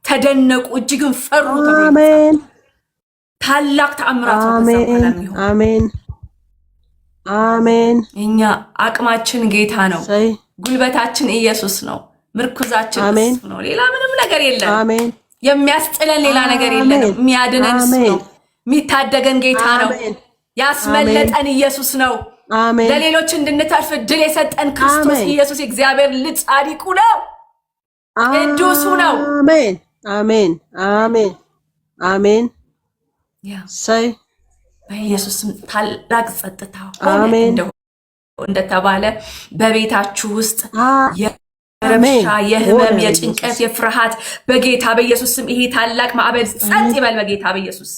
ተደነቁ፣ እጅግም ፈሩ። አሜን። ታላቅ ተአምራት ነው። አሜን አሜን። እኛ አቅማችን ጌታ ነው። ጉልበታችን ኢየሱስ ነው። ምርኩዛችን እሱ ነው። ሌላ ምንም ነገር የለም። አሜን። የሚያስጥለን ሌላ ነገር የለም። የሚያድነን እሱ ነው። የሚታደገን ጌታ ነው። ያስመለጠን ኢየሱስ ነው። ለሌሎች እንድንተርፍ ድል የሰጠን ክርስቶስ ኢየሱስ እግዚአብሔር ልጅ ጻድቁ ነው። ቅዱሱ ነው። አሜን አሜን አሜን አሜን። ሳይ በኢየሱስም ታላቅ ጸጥታ ሆነ እንደተባለ በቤታችሁ ውስጥ የረብሻ፣ የህመም፣ የጭንቀት፣ የፍርሃት በጌታ በኢየሱስም ይሄ ታላቅ ማዕበል ጸጥ ይበል። በጌታ በኢየሱስ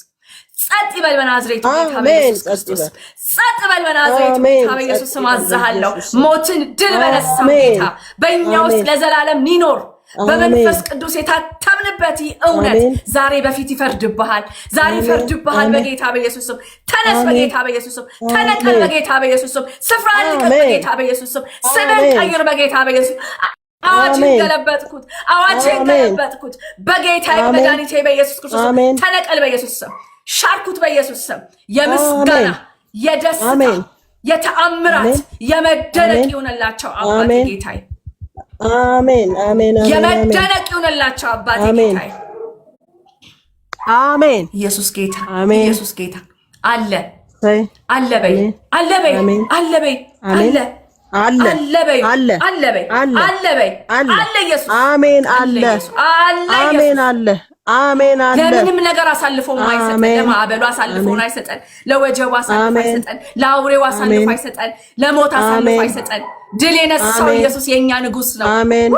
ጸጥ ይበል። በናዝሬቱ ጌታ በኢየሱስ ክርስቶስ ጸጥ ይበል። በናዝሬቱ ጌታ በኢየሱስ ስም አዝሃለሁ። ሞትን ድል በነሳው ጌታ በእኛ ውስጥ ለዘላለም ይኖር በመንፈስ ቅዱስ የታተምንበት እውነት ዛሬ በፊት ይፈርድብሃል። ዛሬ ይፈርድብሃል በጌታ በኢየሱስ ስም። ተነስ በጌታ በኢየሱስ ስም። ተነቀል በጌታ በኢየሱስ ስም። ስፍራ ልቀቅ በጌታ በኢየሱስ ስም። ስምን ቀይር በጌታ በኢየሱስ ስም። አዋጅን ገለበጥኩት፣ አዋጅን ገለበጥኩት በጌታ በመድኃኒቴ በኢየሱስ ክርስቶስ። ተነቀል በኢየሱስ ስም። ሻርኩት በኢየሱስ ስም። የምስጋና የደስታ የተአምራት የመደነቅ ይሁንላቸው አባቴ ጌታዬ። አሜን አሜን አሜን። የመደነቅ ይሁንላቸው አባቴ ጌታዬ። አሜን። ኢየሱስ ጌታ፣ ኢየሱስ ጌታ አለ አለ በይ፣ አለ በይ፣ አለ በይ፣ አለ አለ በይ፣ አለ በይ፣ አለ በይ፣ አለ ኢየሱስ። አሜን አለ አሜን አለ አሜን አለ። ለምንም ነገር አሳልፎ ማይሰጠን፣ ለማዕበሉ አሳልፎ አይሰጠን፣ ለወጀቡ አሳልፎ አይሰጠን፣ ለአውሬው አሳልፎ አይሰጠን፣ ለሞት አሳልፎ አይሰጠን። ድል የነሳው ኢየሱስ የኛ ንጉስ ነው። አሜን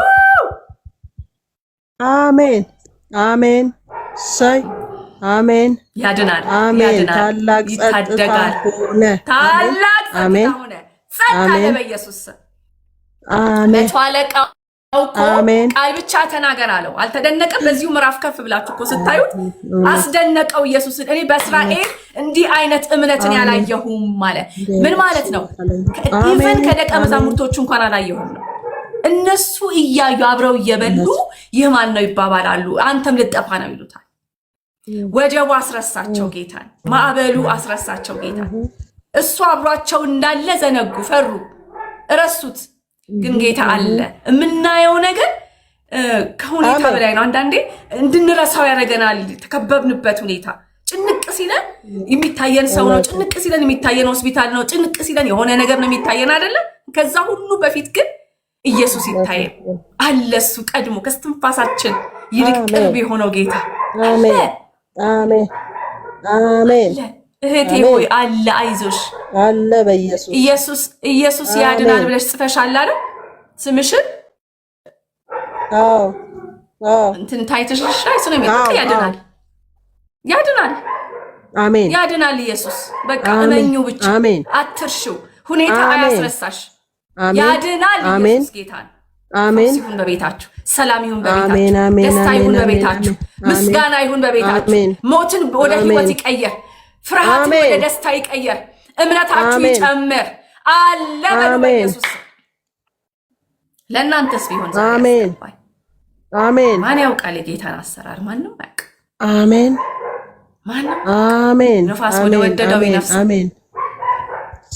አሜን አሜን። ሳይ አሜን። ያድናል፣ ያድናል። ታላቅ ጸጥታ ሆነ፣ ታላቅ ጸጥታ ሆነ። ጸጥ አለ በኢየሱስ ስም። አሜን። ተዋለቀው እኮ ቃል ብቻ ተናገር አለው። አልተደነቀም? በዚሁ ምዕራፍ ከፍ ብላችሁ እኮ ስታዩት አስደነቀው ኢየሱስን። እኔ በእስራኤል እንዲህ አይነት እምነትን ያላየሁም ማለት ምን ማለት ነው? ኢቨን ከደቀ መዛሙርቶቹ እንኳን አላየሁም ነው። እነሱ እያዩ አብረው እየበሉ ይህ ማን ነው ይባባላሉ። አንተም ልጠፋ ነው ይሉታል። ወጀቡ አስረሳቸው ጌታን፣ ማዕበሉ አስረሳቸው ጌታን። እሱ አብሯቸው እንዳለ ዘነጉ፣ ፈሩ፣ ረሱት። ግን ጌታ አለ። የምናየው ነገር ከሁኔታ በላይ ነው። አንዳንዴ እንድንረሳው ያደርገናል። ተከበብንበት ሁኔታ ጭንቅ ሲለን የሚታየን ሰው ነው። ጭንቅ ሲለን የሚታየን ሆስፒታል ነው። ጭንቅ ሲለን የሆነ ነገር ነው የሚታየን አይደለም። ከዛ ሁሉ በፊት ግን ኢየሱስ ይታየን አለ። እሱ ቀድሞ ከስትንፋሳችን ይልቅ ቅርብ የሆነው ጌታ አለ። አሜን አሜን። እህቴ ሆይ አለ፣ አይዞሽ አለ በኢየሱስ ኢየሱስ ያድናል ብለሽ ጽፈሻል አይደል? ስምሽን እንትን ታይተሽሽ ላይ ስለ የሚጠቅ ያድናል፣ ያድናል። አሜን። ያድናል ኢየሱስ። በቃ እመኙ ብቻ፣ አትርሺው። ሁኔታ አያስረሳሽ። ያድናል ኢየሱስ ጌታ ነው። አሜን። ይሁን በቤታችሁ፣ ሰላም ይሁን በቤታችሁ፣ ደስታ ይሁን በቤታችሁ፣ ምስጋና ይሁን በቤታችሁ። ሞትን ወደ ህይወት ይቀየር፣ ፍርሃትን ወደ ደስታ ይቀየር፣ እምነታችሁ ይጨምር። አለ በኢየሱስ ለእናንተስ ቢሆን አሜን አሜን። ማን ያውቃል የጌታን አሰራር? ማንም ያውቅ። አሜን ማንም አሜን። ነፋስ ወደ ወደደው ይነፍስ። አሜን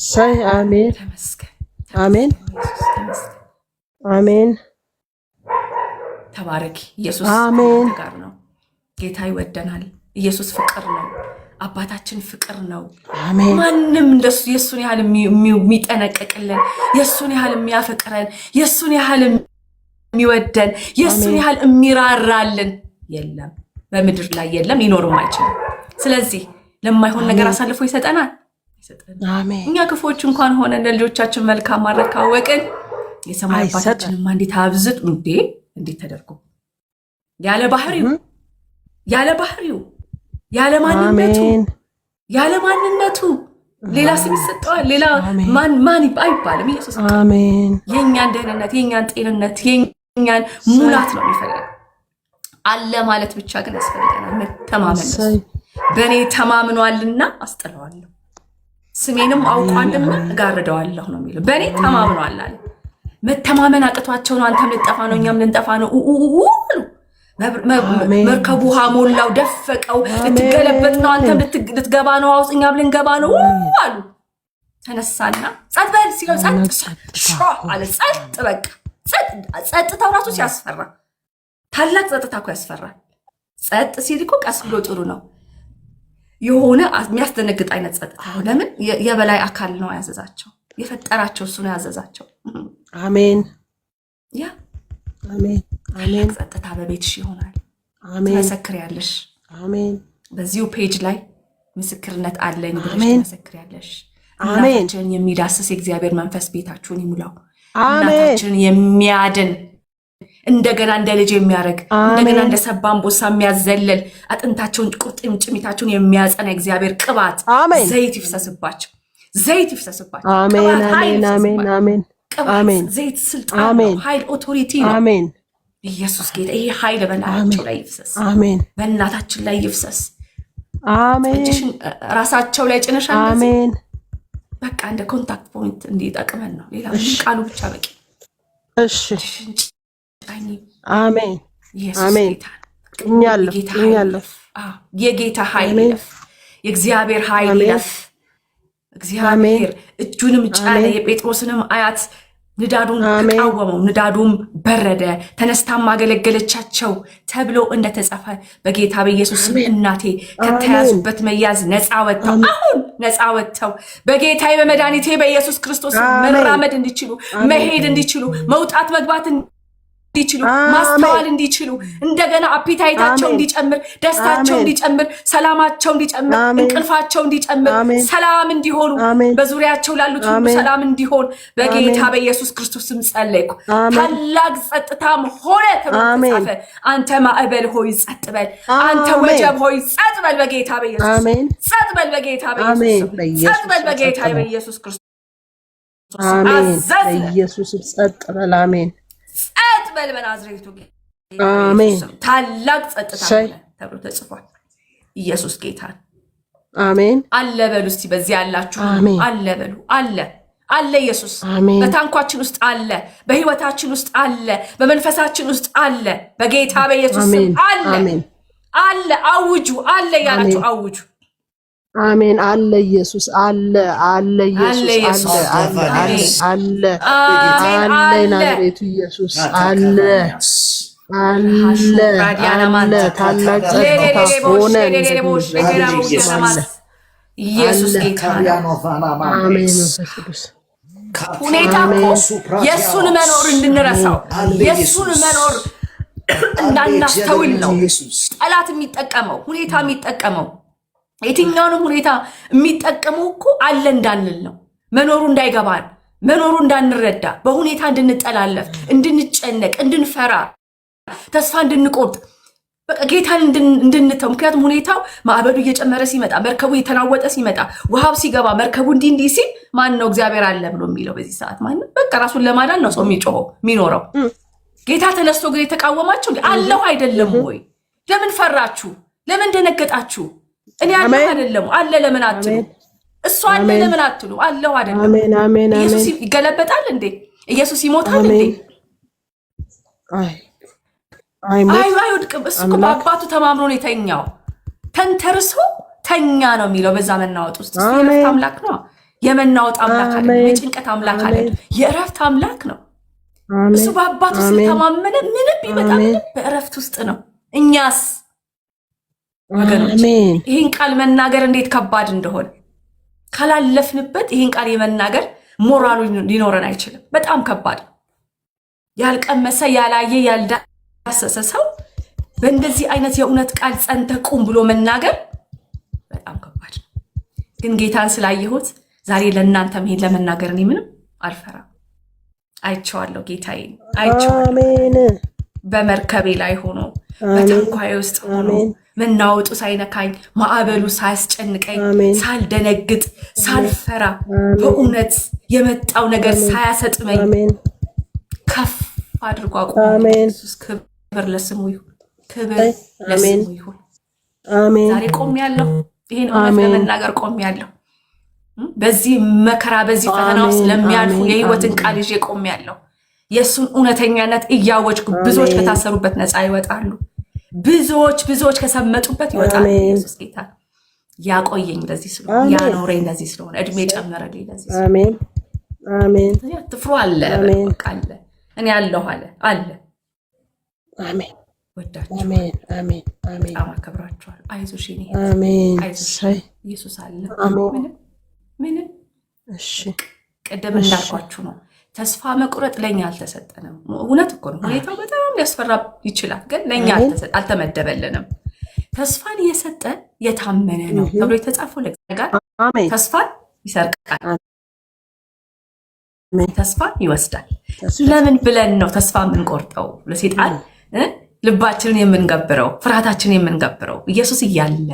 ሳይ አሜን። ተመስገን። አሜን አሜን። ተባረክ። ኢየሱስ ጋር ነው። ጌታ ይወደናል። ኢየሱስ ፍቅር ነው። አባታችን ፍቅር ነው። አሜን። ማንም እንደሱ የሱን ያህል የሚጠነቀቅልን፣ የሱን ያህል የሚያፈቅረን፣ የሱን ያህል የሚወደን፣ የሱን ያህል የሚራራልን የለም፣ በምድር ላይ የለም፣ ሊኖርም አይችልም። ስለዚህ ለማይሆን ነገር አሳልፎ ይሰጠናል። አሜን። እኛ ክፎች እንኳን ሆነን ለልጆቻችን መልካም ማድረግ ካወቅን የሰማይ አባታችንማ እንዴት አብዝጥ እንዴት ተደርጎ ያለ ባህሪው ያለ ማንነቱ ሌላ ስም ይሰጠዋል። ሌላ ማን አይባልም። ኢየሱስ አሜን። የኛን ደህንነት፣ የኛን ጤንነት፣ የኛን ሙላት ነው የሚፈልገው። አለ ማለት ብቻ ግን ያስፈልገናል። መተማመን በእኔ ተማምኗልና አስጥለዋለሁ፣ ስሜንም አውቋልና እጋርደዋለሁ ነው የሚለው። በእኔ ተማምኗል አለ። መተማመን አቅቷቸው ነው አንተም ልጠፋ ነው እኛም ልንጠፋ ነው መርከቡ ውሃ ሞላው ደፈቀው ልትገለበጥ ነው አንተም ልትገባ ነው አውስ እኛም ልንገባ ነው አሉ። ተነሳና ጸጥ በል ሲለው ጸጥ አለ። ጸጥ በቃ ጸጥታው ራሱ ሲያስፈራ፣ ታላቅ ጸጥታ እኮ ያስፈራል። ጸጥ ሲል እኮ ቀስ ብሎ ጥሩ ነው። የሆነ የሚያስደነግጥ አይነት ጸጥታ ነው። ለምን? የበላይ አካል ነው ያዘዛቸው፣ የፈጠራቸው እሱ ነው ያዘዛቸው። አሜን ያ አሜን አሜን። ጸጥታ በቤትሽ ይሆናል። አሜን። ትመሰክሪያለሽ። አሜን። በዚሁ ፔጅ ላይ ምስክርነት አለኝ ብለሽ ትመሰክሪያለሽ። አሜን። እናታችንን የሚዳስስ የእግዚአብሔር መንፈስ ቤታችሁን ይሙላው። አሜን። እናታችንን የሚያድን እንደገና እንደ ልጅ የሚያደርግ እንደገና እንደ ሰባን ቦሳ የሚያዘለል አጥንታቸውን ቁርጭምጭሚታቸውን የሚያጸና እግዚአብሔር ቅባት ዘይት ይፍሰስባቸው። ዘይት ይፍሰስባቸው። አሜን አሜን አሜን አሜን አሜን። ዘይት ስልጣን ነው፣ ኃይል ኦቶሪቲ ነው። አሜን። ኢየሱስ ጌታ። ይሄ ኃይል በእናታችን ላይ ይፍሰስ። አሜን። በእናታችን ላይ ይፍሰስ። አሜን። ራሳቸው ላይ ጭነሻል። አሜን። በቃ እንደ ኮንታክት ፖይንት እንዲጠቅመን ነው። ሌላ ቃሉ ብቻ በቂ። እሺ። አሜን። ኢየሱስ ጌታ። እኛለሁ የጌታ ኃይል ይለፍ። የእግዚአብሔር ኃይል ይለፍ። እግዚአብሔር እጁንም ጫነ። የጴጥሮስንም አያት ንዳዱን ተቃወመው፣ ንዳዱም በረደ። ተነስታም አገለገለቻቸው ተብሎ እንደተጻፈ በጌታ በኢየሱስ ስም እናቴ ከተያዙበት መያዝ ነፃ ወጥተው አሁን ነፃ ወጥተው በጌታ በመድኃኒቴ በኢየሱስ ክርስቶስ መራመድ እንዲችሉ፣ መሄድ እንዲችሉ፣ መውጣት መግባት እንዲችሉ፣ ማስተዋል እንዲችሉ፣ እንደገና አፒታይታቸው እንዲጨምር፣ ደስታቸው እንዲጨምር፣ ሰላማቸው እንዲጨምር፣ እንቅልፋቸው እንዲጨምር፣ ሰላም እንዲሆኑ፣ በዙሪያቸው ላሉት ሁሉ ሰላም እንዲሆን በጌታ በኢየሱስ ክርስቶስ ስም ጸለይኩ። ታላቅ ጸጥታም ሆነ ተመጻፈ። አንተ ማዕበል ሆይ ጸጥ በል፣ አንተ ወጀብ ሆይ ጸጥ በል በጌታ በኢየሱስ ስም። ጸጥ በል በጌታ በኢየሱስ ስም። ጸጥ በል በጌታ በኢየሱስ ክርስቶስ አሜን። በኢየሱስ ጸጥ በል። አሜን። ጸጥ በል በናዝሬቱ አሜን። ታላቅ ጸጥታ ተብሎ ተጽፏል። ኢየሱስ ጌታ አሜን። አለ በሉ እስቲ በዚህ ያላችሁ አለ በሉ። አለ አለ ኢየሱስ በታንኳችን ውስጥ አለ፣ በህይወታችን ውስጥ አለ፣ በመንፈሳችን ውስጥ አለ። በጌታ በኢየሱስ ስም አለ አለ። አውጁ አለ ያላችሁ አውጁ። አሜን። አለ ኢየሱስ አለ አለ ኢየሱስ አለ አለ አለ ናዝሬቱ ኢየሱስ አለ አለ አለ። ታላቅ ጸጥታ ሆነ። ኢየሱስ ጌታ አሜን። ሁኔታ የእሱን መኖር እንድንረሳው የእሱን መኖር እንዳናስተውል ነው ጠላት የሚጠቀመው፣ ሁኔታ የሚጠቀመው። የትኛውንም ሁኔታ የሚጠቀመው እኮ አለ እንዳንል ነው። መኖሩ እንዳይገባን፣ መኖሩ እንዳንረዳ፣ በሁኔታ እንድንጠላለፍ፣ እንድንጨነቅ፣ እንድንፈራ፣ ተስፋ እንድንቆርጥ፣ በቃ ጌታን እንድንተው። ምክንያቱም ሁኔታው ማዕበሉ እየጨመረ ሲመጣ፣ መርከቡ እየተናወጠ ሲመጣ፣ ውሃው ሲገባ፣ መርከቡ እንዲህ ሲል ማን ነው እግዚአብሔር አለ ብሎ የሚለው? በዚህ ሰዓት ማንም በቃ ራሱን ለማዳን ነው ሰው የሚጮኸው የሚኖረው። ጌታ ተነስቶ ግን የተቃወማቸው አለሁ አይደለም ወይ? ለምን ፈራችሁ? ለምን ደነገጣችሁ? እኔ አለሁ አይደለም አለ ለምን አትሉ? እሱ አለ ለምን አትሉ? አለሁ አይደለም። ኢየሱስ ይገለበጣል እንዴ? ኢየሱስ ይሞታል እንዴ? አይወድቅም። እሱ እኮ በአባቱ ተማምኖ ነው የተኛው። ተንተርሶ ተኛ ነው የሚለው በዛ መናወጥ ውስጥ። የእረፍት አምላክ ነው። የመናወጥ አምላክ አይደለም። የጭንቀት አምላክ አይደለም። የእረፍት አምላክ ነው። እሱ በአባቱ ስለተማመነ ምንም ቢመጣ በእረፍት ውስጥ ነው። እኛስ ወገኖች ይህን ቃል መናገር እንዴት ከባድ እንደሆነ ካላለፍንበት ይህን ቃል የመናገር ሞራሉ ሊኖረን አይችልም። በጣም ከባድ ነው። ያልቀመሰ ያላየ ያልዳሰሰ ሰው በእንደዚህ አይነት የእውነት ቃል ጸንተ ቁም ብሎ መናገር በጣም ከባድ ነው። ግን ጌታን ስላየሁት ዛሬ ለእናንተ መሄድ ለመናገር እኔ ምንም አልፈራም። አይቼዋለሁ፣ ጌታዬን አይቼዋለሁ። በመርከቤ ላይ ሆኖ በታንኳዬ ውስጥ ሆኖ መናወጡ ሳይነካኝ፣ ማዕበሉ ሳያስጨንቀኝ፣ ሳልደነግጥ፣ ሳልፈራ፣ በእውነት የመጣው ነገር ሳያሰጥመኝ ከፍ አድርጎ አቆመኝ። ኢየሱስ ክብር ለስሙ ይሁን። ክብር ለስሙ ይሁን። አሜን። ዛሬ ቆሜያለሁ። ይሄን እውነት ለመናገር ቆሜያለሁ። በዚህ መከራ በዚህ ፈተና ውስጥ ለሚያልፉ የህይወትን ቃል ይዤ ቆሜያለሁ። የሱን እውነተኛነት እያወጅኩ ብዙዎች ከታሰሩበት ነፃ ይወጣሉ። ብዙዎች ከሰመጡበት ይወጣሉ። ኢየሱስ ጌታ ያቆየኝ ለዚህ ስለሆነ ያኖረኝ ለዚህ ስለሆነ እድሜ ጨመረልኝ ለዚህ ስለሆነ አሜን አሜን። ትፍሩ አለ በቃ አለ እኔ ያለሁ አለ አሜን። ወዳችሁ አሜን አሜን አሜን። በጣም አከብራችኋለሁ። አይዞሽ እኔ አሜን። አይዞሽ ኢየሱስ አለ። ምንም እሺ ቀደም እንዳልኳችሁ ነው። ተስፋ መቁረጥ ለኛ አልተሰጠንም። እውነት እኮ ነው። ሁኔታው በጣም ሊያስፈራ ይችላል፣ ግን ለኛ አልተመደበልንም። ተስፋን የሰጠ የታመነ ነው ተብሎ የተጻፈው ለእግዚአብሔር ተስፋን ይሰርቃል፣ ተስፋን ይወስዳል። ለምን ብለን ነው ተስፋ የምንቆርጠው? ለሰይጣን ልባችንን የምንገብረው፣ ፍርሃታችንን የምንገብረው ኢየሱስ እያለ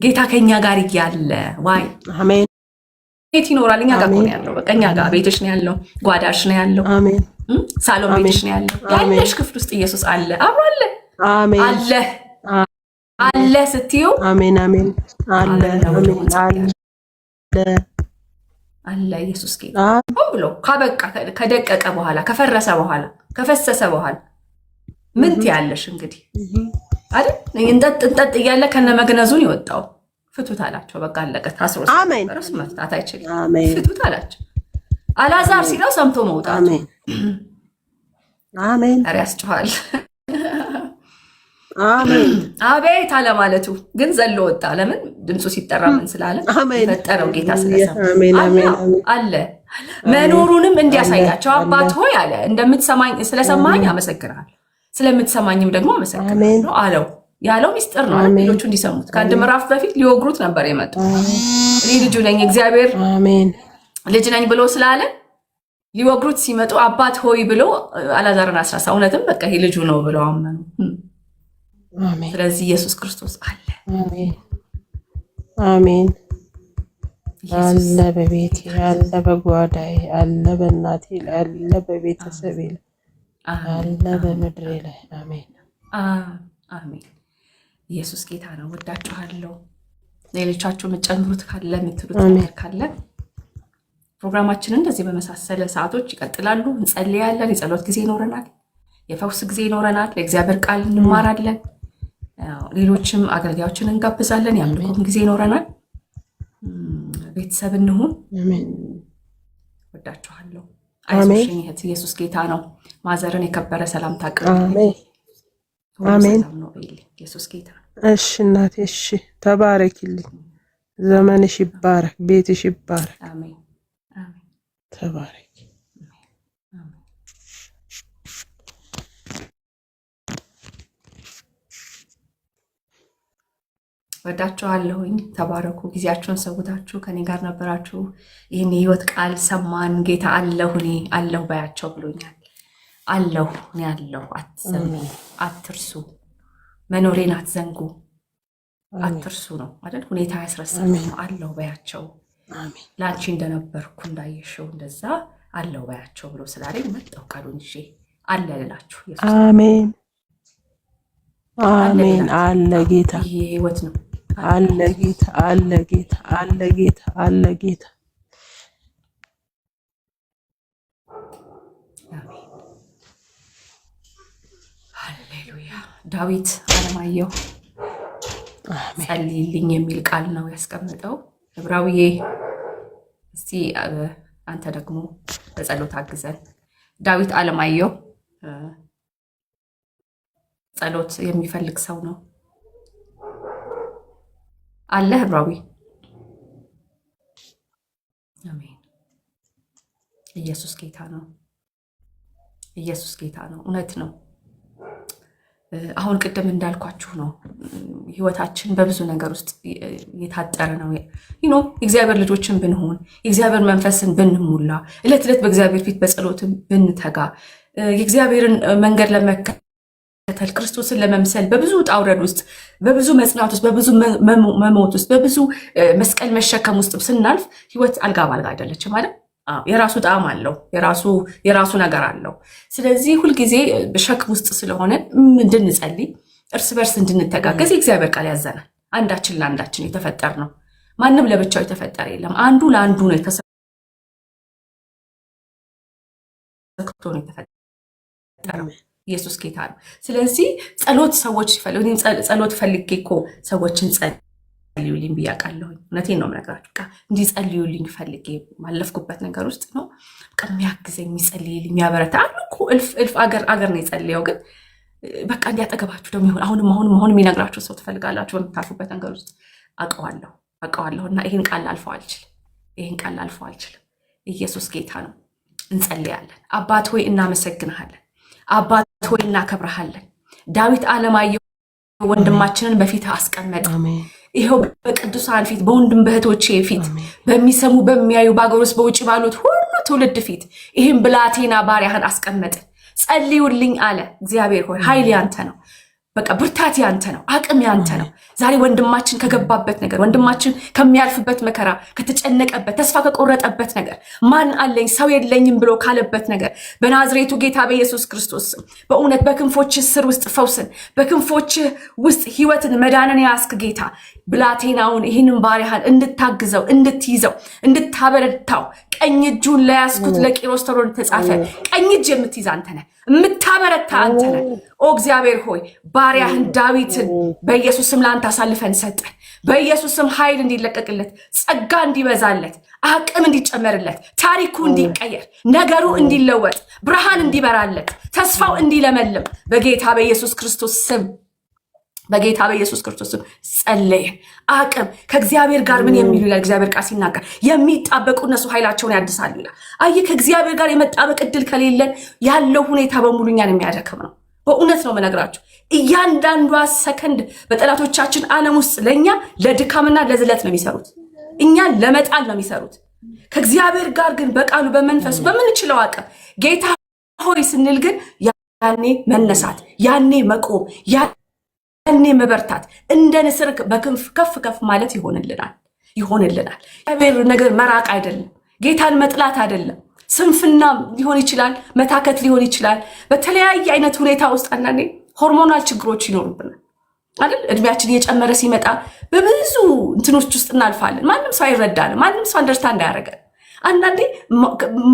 ጌታ ከኛ ጋር እያለ ዋይ አሜን። ቤት ይኖራል። እኛ ጋር ነው ያለው። በቃ እኛ ጋር ቤትሽ ነው ያለው፣ ጓዳሽ ነው ያለው፣ ሳሎን ቤትሽ ነው ያለው። ያለሽ ክፍል ውስጥ ኢየሱስ አለ፣ አብሮ አለ። አሜን አለ ስትዩ አሜን አሜን አለ አሜን አለ ኢየሱስ ጌታ ሆን ብሎ ካበቃ ከደቀቀ በኋላ ከፈረሰ በኋላ ከፈሰሰ በኋላ ምን ትያለሽ እንግዲህ አይደል? እንጠጥ እያለ ከነመግነዙን ይወጣው ፍቱት አላቸው። በቃ አለቀ። ታስሮ ራስ መፍታት አይችልም። ፍቱት አላቸው። አልዓዛር ሲለው ሰምቶ መውጣቱ አሜን። ኧረ ያስጨዋል። አሜን አቤት አለ ማለቱ ግን ዘሎ ወጣ። ለምን? ድምፁ ሲጠራ ምን ስላለ የፈጠረው ጌታ ስለሰማ አለ። መኖሩንም እንዲያሳያቸው አባት ሆይ አለ እንደምትሰማኝ ስለሰማኝ አመሰግናለሁ፣ ስለምትሰማኝም ደግሞ አመሰግናለሁ አለው። ያለው ሚስጥር ነው። ሌሎቹ እንዲሰሙት ከአንድ ምዕራፍ በፊት ሊወግሩት ነበር የመጡ። እኔ ልጁ ነኝ እግዚአብሔር ልጅ ነኝ ብሎ ስላለ ሊወግሩት ሲመጡ አባት ሆይ ብሎ አልዓዛርን አስነሳ። እውነትም በቃ ይሄ ልጁ ነው ብለው አመኑ። ስለዚህ ኢየሱስ ክርስቶስ አለ። አሜን አለ። በቤቴ አለ፣ በጓዳዬ አለ፣ በእናቴ ላይ አለ፣ በቤተሰቤ ላይ አለ፣ በምድሬ ላይ አሜን አሜን። ኢየሱስ ጌታ ነው። ወዳችኋለሁ። ሌሎቻችሁ የምትጨምሩት ካለ የምትሉት ነገር ካለ ፕሮግራማችንን እንደዚህ በመሳሰለ ሰዓቶች ይቀጥላሉ። እንጸልያለን። የጸሎት ጊዜ ይኖረናል። የፈውስ ጊዜ ይኖረናል። ለእግዚአብሔር ቃል እንማራለን። ሌሎችም አገልጋዮችን እንጋብዛለን። የአምልኮም ጊዜ ይኖረናል። ቤተሰብ እንሁን። ወዳችኋለሁ። አይዞሽ እህት፣ ኢየሱስ ጌታ ነው። ማዘርን የከበረ ሰላምታ አቅርብ። አሜን። ኢየሱስ ጌታ። እሺ እናቴ፣ እሺ ተባረኪልኝ። ዘመንሽ ይባረክ፣ ቤትሽ ይባረክ። አሜን አሜን። ተባረክ። ወዳችኋለሁኝ። ተባረኩ። ጊዜያችሁን ሰውታችሁ ከኔ ጋር ነበራችሁ። ይህን የህይወት ቃል ሰማን። ጌታ አለሁ እኔ አለሁ ባያቸው ብሎኛል። አለሁ እኔ አለሁ፣ አትዘንጉ፣ አትርሱ፣ መኖሬን አትዘንጉ፣ አትርሱ ነው አይደል? ሁኔታ ያስረሳል። አለሁ ባያቸው፣ ለአንቺ እንደነበርኩ እንዳየሽው እንደዛ አለሁ ባያቸው ብሎ ስላለኝ መጣሁ ቃሉን ይዤ አለ ልላችሁ። አሜን አሜን። አለ ጌታ፣ ይሄ ህይወት ነው። አለ ጌታ፣ አለ ጌታ፣ አለ ጌታ፣ አለ ጌታ። ሃሌሉያ። ዳዊት አለማየሁ ጸልይልኝ የሚል ቃል ነው ያስቀምጠው። ዕብራዊዬ፣ እስቲ አንተ ደግሞ በጸሎት አግዘን። ዳዊት አለማየሁ ጸሎት የሚፈልግ ሰው ነው አለ። ዕብራዊ። አሜን። ኢየሱስ ጌታ ነው። ኢየሱስ ጌታ ነው። እውነት ነው። አሁን ቅድም እንዳልኳችሁ ነው። ህይወታችን በብዙ ነገር ውስጥ የታጠረ ነው። የእግዚአብሔር ልጆችን ብንሆን የእግዚአብሔር መንፈስን ብንሞላ ዕለት ዕለት በእግዚአብሔር ፊት በጸሎትን ብንተጋ የእግዚአብሔርን መንገድ ለመከተል ክርስቶስን ለመምሰል በብዙ ውጣ ውረድ ውስጥ በብዙ መጽናት ውስጥ በብዙ መሞት ውስጥ በብዙ መስቀል መሸከም ውስጥ ስናልፍ ህይወት አልጋ ባልጋ አይደለችም ማለት የራሱ ጣዕም አለው፣ የራሱ ነገር አለው። ስለዚህ ሁልጊዜ በሸክም ውስጥ ስለሆነ እንድንጸልይ እርስ በርስ እንድንተጋገዝ የእግዚአብሔር ቃል ያዘናል። አንዳችን ለአንዳችን የተፈጠር ነው። ማንም ለብቻው የተፈጠረ የለም። አንዱ ለአንዱ ነው የተሰክቶ ነው የተፈጠረው። ኢየሱስ ጌታ ነው። ስለዚህ ጸሎት ሰዎች ሲፈልጉ ጸሎት ፈልጌ እኮ ሰዎችን ጸልዩልኝ ብያቃለሁኝ። እውነቴን ነው የምነግራችሁ። በቃ እንዲጸልዩልኝ ፈልጌ ማለፍኩበት ነገር ውስጥ ነው። በቃ የሚያግዘኝ የሚጸልይልኝ የሚያበረታ አሉ እኮ እልፍ አገር ነው የጸልየው። ግን በቃ እንዲያጠገባችሁ ደግሞ ይሁን አሁንም የሚነግራችሁ ሰው ትፈልጋላችሁ በምታልፉበት ነገር ውስጥ አውቀዋለሁና ይህን ቃል ላልፈው አልችልም። ኢየሱስ ጌታ ነው። እንጸልያለን። አባት ሆይ እናመሰግንሃለን። አባት ሆይ እናከብረሃለን። ዳዊት አለማየሁ ወንድማችንን በፊት አስቀመጠ። ይሄው በቅዱሳን ፊት በወንድም በእህቶቼ ፊት በሚሰሙ በሚያዩ በአገር ውስጥ በውጭ ባሉት ሁሉ ትውልድ ፊት ይህን ብላቴና ባሪያህን አስቀመጠ። ጸልዩልኝ አለ። እግዚአብሔር ሆይ ኃይል ያንተ ነው። በቃ ብርታት ያንተ ነው። አቅም ያንተ ነው። ዛሬ ወንድማችን ከገባበት ነገር፣ ወንድማችን ከሚያልፍበት መከራ፣ ከተጨነቀበት ተስፋ ከቆረጠበት ነገር፣ ማን አለኝ ሰው የለኝም ብሎ ካለበት ነገር በናዝሬቱ ጌታ በኢየሱስ ክርስቶስ በእውነት በክንፎችህ ስር ውስጥ ፈውስን፣ በክንፎችህ ውስጥ ህይወትን መዳንን ያስክ ጌታ ብላቴናውን ይህንን ባሪያህን እንድታግዘው፣ እንድትይዘው፣ እንድታበረታው ቀኝ እጁን ለያስኩት ለቂሮስ ተብሎ ተጻፈ። ቀኝ እጅ የምትይዝ አንተ ነህ፣ የምታበረታ አንተ ነህ። ኦ እግዚአብሔር ሆይ ባሪያህን ዳዊትን በኢየሱስ ስም ለአንተ አሳልፈን ሰጠን። በኢየሱስ ስም ኃይል እንዲለቀቅለት፣ ጸጋ እንዲበዛለት፣ አቅም እንዲጨመርለት፣ ታሪኩ እንዲቀየር፣ ነገሩ እንዲለወጥ፣ ብርሃን እንዲበራለት፣ ተስፋው እንዲለመልም በጌታ በኢየሱስ ክርስቶስ ስም ጸለይን። አቅም ከእግዚአብሔር ጋር ምን የሚሉ ይላል እግዚአብሔር ቃል ሲናገር የሚጣበቁ እነሱ ኃይላቸውን ያድሳሉ ይላል። አየህ ከእግዚአብሔር ጋር የመጣበቅ እድል ከሌለን ያለው ሁኔታ በሙሉ እኛን የሚያደክም ነው። በእውነት ነው መነግራችሁ። እያንዳንዷ ሰከንድ በጠላቶቻችን ዓለም ውስጥ ለእኛ ለድካምና ለዝለት ነው የሚሰሩት፣ እኛን ለመጣል ነው የሚሰሩት። ከእግዚአብሔር ጋር ግን በቃሉ በመንፈሱ በምንችለው አቅም ጌታ ሆይ ስንል ግን ያኔ መነሳት፣ ያኔ መቆም፣ ያኔ መበርታት፣ እንደ ንስር በክንፍ ከፍ ከፍ ማለት ይሆንልናል። እግዚአብሔር ነገር መራቅ አይደለም፣ ጌታን መጥላት አይደለም። ስንፍና ሊሆን ይችላል፣ መታከት ሊሆን ይችላል። በተለያየ አይነት ሁኔታ ውስጥ አንዳንዴ ሆርሞናል ችግሮች ይኖሩብናል አይደል? እድሜያችን እየጨመረ ሲመጣ በብዙ እንትኖች ውስጥ እናልፋለን። ማንም ሰው አይረዳንም፣ ማንም ሰው አንደርስታንድ አያደርገን። አንዳንዴ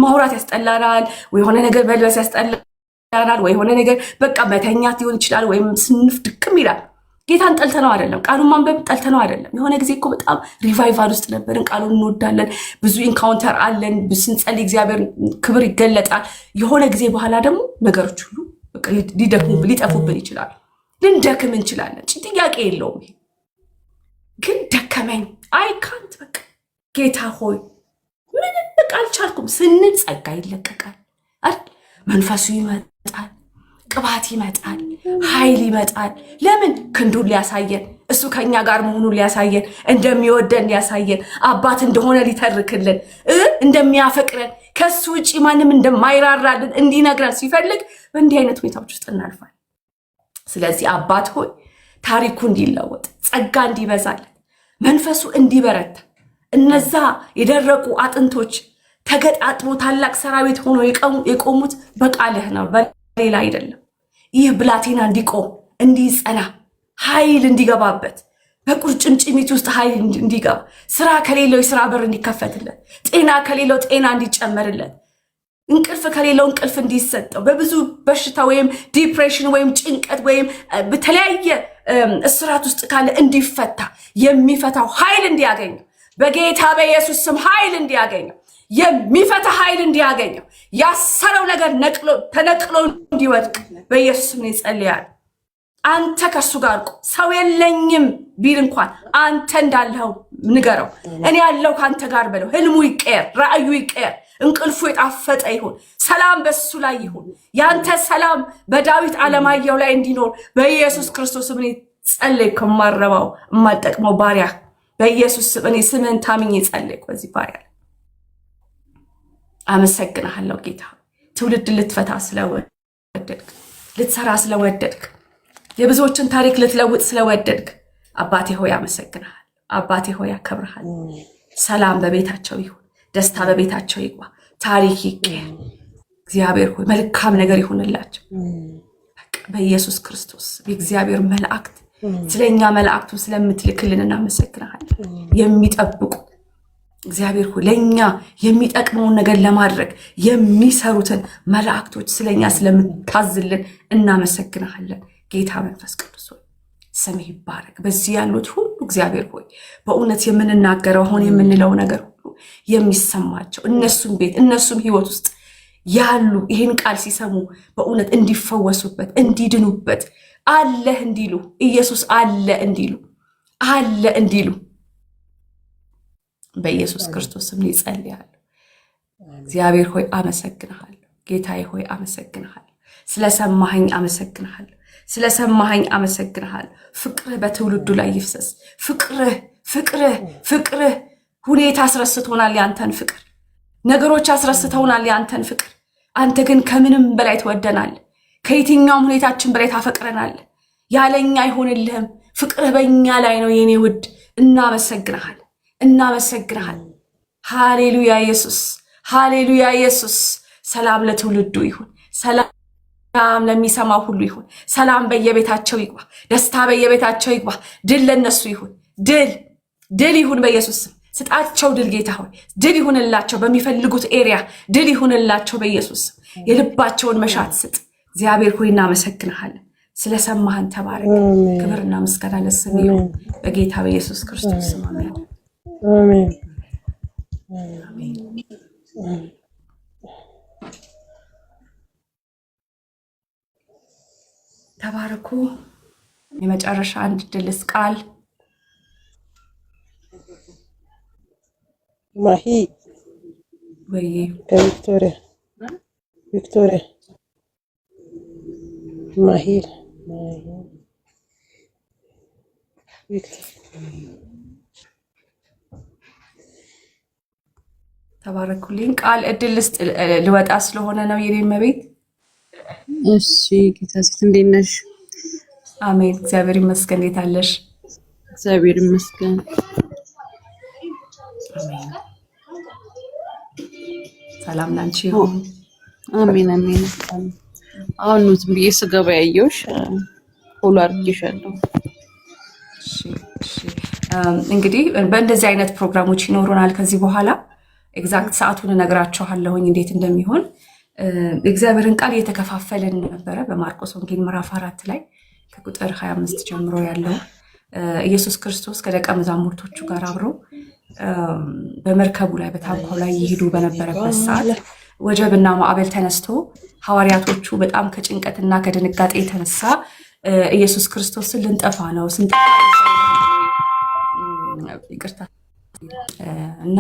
ማውራት ያስጠላናል፣ ወይ የሆነ ነገር መልበስ ያስጠላናል፣ ወይ የሆነ ነገር በቃ መተኛት ሊሆን ይችላል፣ ወይም ስንፍ ድቅም ይላል። ጌታን ጠልተነው አይደለም፣ ቃሉን ማንበብ ጠልተነው አይደለም። የሆነ ጊዜ እኮ በጣም ሪቫይቫል ውስጥ ነበርን፣ ቃሉን እንወዳለን፣ ብዙ ኢንካውንተር አለን፣ ስንጸልይ እግዚአብሔር ክብር ይገለጣል። የሆነ ጊዜ በኋላ ደግሞ ነገሮች ሁሉ ሊጠፉብን ይችላል፣ ልንደክም እንችላለን። ጥያቄ የለውም። ግን ደከመኝ አይካንት በቃ ጌታ ሆይ ምንም በቃ አልቻልኩም ስንል ጸጋ ይለቀቃል አይደል? መንፈሱ ይመጣል፣ ቅባት ይመጣል፣ ኃይል ይመጣል። ለምን? ክንዱን ሊያሳየን፣ እሱ ከኛ ጋር መሆኑን ሊያሳየን፣ እንደሚወደን ሊያሳየን፣ አባት እንደሆነ ሊተርክልን፣ እንደሚያፈቅረን፣ ከሱ ውጪ ማንም እንደማይራራልን እንዲነግረን ሲፈልግ በእንዲህ አይነት ሁኔታዎች ውስጥ እናልፋል። ስለዚህ አባት ሆይ ታሪኩ እንዲለወጥ፣ ጸጋ እንዲበዛለት፣ መንፈሱ እንዲበረታ፣ እነዛ የደረቁ አጥንቶች ተገጣጥሞ ታላቅ ሰራዊት ሆኖ የቆሙት በቃልህ ነው፣ በሌላ አይደለም። ይህ ብላቴና እንዲቆም፣ እንዲጸና፣ ኃይል እንዲገባበት፣ በቁርጭምጭሚት ውስጥ ኃይል እንዲገባ፣ ስራ ከሌለው የስራ በር እንዲከፈትለት፣ ጤና ከሌለው ጤና እንዲጨመርለት፣ እንቅልፍ ከሌለው እንቅልፍ እንዲሰጠው፣ በብዙ በሽታ ወይም ዲፕሬሽን ወይም ጭንቀት ወይም በተለያየ እስራት ውስጥ ካለ እንዲፈታ፣ የሚፈታው ኃይል እንዲያገኘው በጌታ በኢየሱስ ስም ኃይል እንዲያገኘው፣ የሚፈታ ኃይል እንዲያገኘው፣ ያሰረው ነገር ተነቅሎ እንዲወድቅ በኢየሱስ ስም ይጸልያል። አንተ ከሱ ጋር ሰው የለኝም ቢል እንኳን አንተ እንዳለው ንገረው። እኔ ያለው ካንተ ጋር በለው። ህልሙ ይቀየር፣ ራእዩ ይቀየር፣ እንቅልፉ የጣፈጠ ይሁን፣ ሰላም በሱ ላይ ይሁን። ያንተ ሰላም በዳዊት አለማየሁ ላይ እንዲኖር በኢየሱስ ክርስቶስ ስም ጸልይ። ከማረባው የማልጠቅመው ባሪያ በኢየሱስ ስም እኔ ስምህን ታምኜ ጸልይ። በዚህ ባሪያ አመሰግናለሁ ጌታ። ትውልድ ልትፈታ ስለወደድክ፣ ልትሰራ ስለወደድክ፣ የብዙዎችን ታሪክ ልትለውጥ ስለወደድክ አባቴ ሆይ አመሰግናለሁ። አባቴ ሆይ አከብርሃለሁ። ሰላም በቤታቸው ይሁን፣ ደስታ በቤታቸው ይግባ፣ ታሪክ ይቀየር። እግዚአብሔር ሆይ መልካም ነገር ይሁንላቸው። በኢየሱስ ክርስቶስ የእግዚአብሔር መላእክት ስለኛ መላእክቱ ስለምትልክልን እናመሰግናለን። የሚጠብቁ እግዚአብሔር ሆይ ለኛ የሚጠቅመውን ነገር ለማድረግ የሚሰሩትን መላእክቶች ስለኛ ስለምታዝልን እናመሰግናለን። ጌታ መንፈስ ቅዱስ ሆይ ስምህ ይባረክ። በዚህ ያሉት ሁሉ እግዚአብሔር ሆይ በእውነት የምንናገረው አሁን የምንለው ነገር ሁሉ የሚሰማቸው እነሱም ቤት እነሱም ህይወት ውስጥ ያሉ ይህን ቃል ሲሰሙ በእውነት እንዲፈወሱበት እንዲድኑበት አለህ እንዲሉ ኢየሱስ አለ እንዲሉ በኢየሱስ ክርስቶስ ስም ይጸልያለሁ። እግዚአብሔር ሆይ አመሰግንሃለሁ። ጌታዬ ሆይ አመሰግንሃለሁ። ስለሰማኸኝ አመሰግንሃለሁ። ፍቅርህ በትውልዱ ላይ ይፍሰስ። ፍቅርህ ሁኔታ አስረስቶናል ያንተን ፍቅር፣ ነገሮች አስረስተውናል ያንተን ፍቅር። አንተ ግን ከምንም በላይ ትወደናል። ከየትኛውም ሁኔታችን በላይ ታፈቅረናል። ያለኛ አይሆንልህም። ፍቅርህ በእኛ ላይ ነው የኔ ውድ። እናመሰግንሃል። ሃሌሉያ ኢየሱስ። ሰላም ለትውልዱ ይሁን። ሰላም ለሚሰማው ሁሉ ይሁን። ሰላም በየቤታቸው ይግባ። ደስታ በየቤታቸው ይግባ። ድል ለነሱ ይሁን። ድል ይሁን በኢየሱስ ስም። ስጣቸው ድል ጌታ ሆይ ድል ይሁንላቸው። በሚፈልጉት ኤሪያ ድል ይሁንላቸው በኢየሱስ ስም። የልባቸውን መሻት ስጥ። እግዚአብሔር ሆይ እናመሰግንሃለን። ስለሰማህን ተባረክ። ክብርና ምስጋና ለስም ይሁን በጌታ በኢየሱስ ክርስቶስ ስም አሜን። ተባረኩ። የመጨረሻ አንድ ድልስ ቃል ማሂ ወይ ቪክቶሪያ ማሂ ተባረኩልኝ። ቃል እድል ልወጣ ስለሆነ ነው የኔ መቤት። እሺ ጌታ ሴት እንዴት ነሽ? አሜን እግዚአብሔር ይመስገን። እንዴት አለሽ? እግዚአብሔር ይመስገን። ሰላም ላንቺ ይሁን። አሜን። አሁን ነው ዝም ብዬ ስገባ ያየሁሽ ፎሎ አድርጌሻለሁ። እሺ እንግዲህ በእንደዚህ አይነት ፕሮግራሞች ይኖሩናል ከዚህ በኋላ። ኤግዛክት ሰዓቱን እነግራችኋለሁኝ እንዴት እንደሚሆን። እግዚአብሔርን ቃል እየተከፋፈልን ነበረ በማርቆስ ወንጌል ምዕራፍ 4 ላይ ከቁጥር 25 ጀምሮ ያለው ኢየሱስ ክርስቶስ ከደቀ መዛሙርቶቹ ጋር አብረው በመርከቡ ላይ በታንኳው ላይ ይሄዱ በነበረበት ሰዓት ወጀብና ማዕበል ተነስቶ ሐዋርያቶቹ በጣም ከጭንቀትና ከድንጋጤ የተነሳ ኢየሱስ ክርስቶስን ልንጠፋ ነው ይቅርታ እና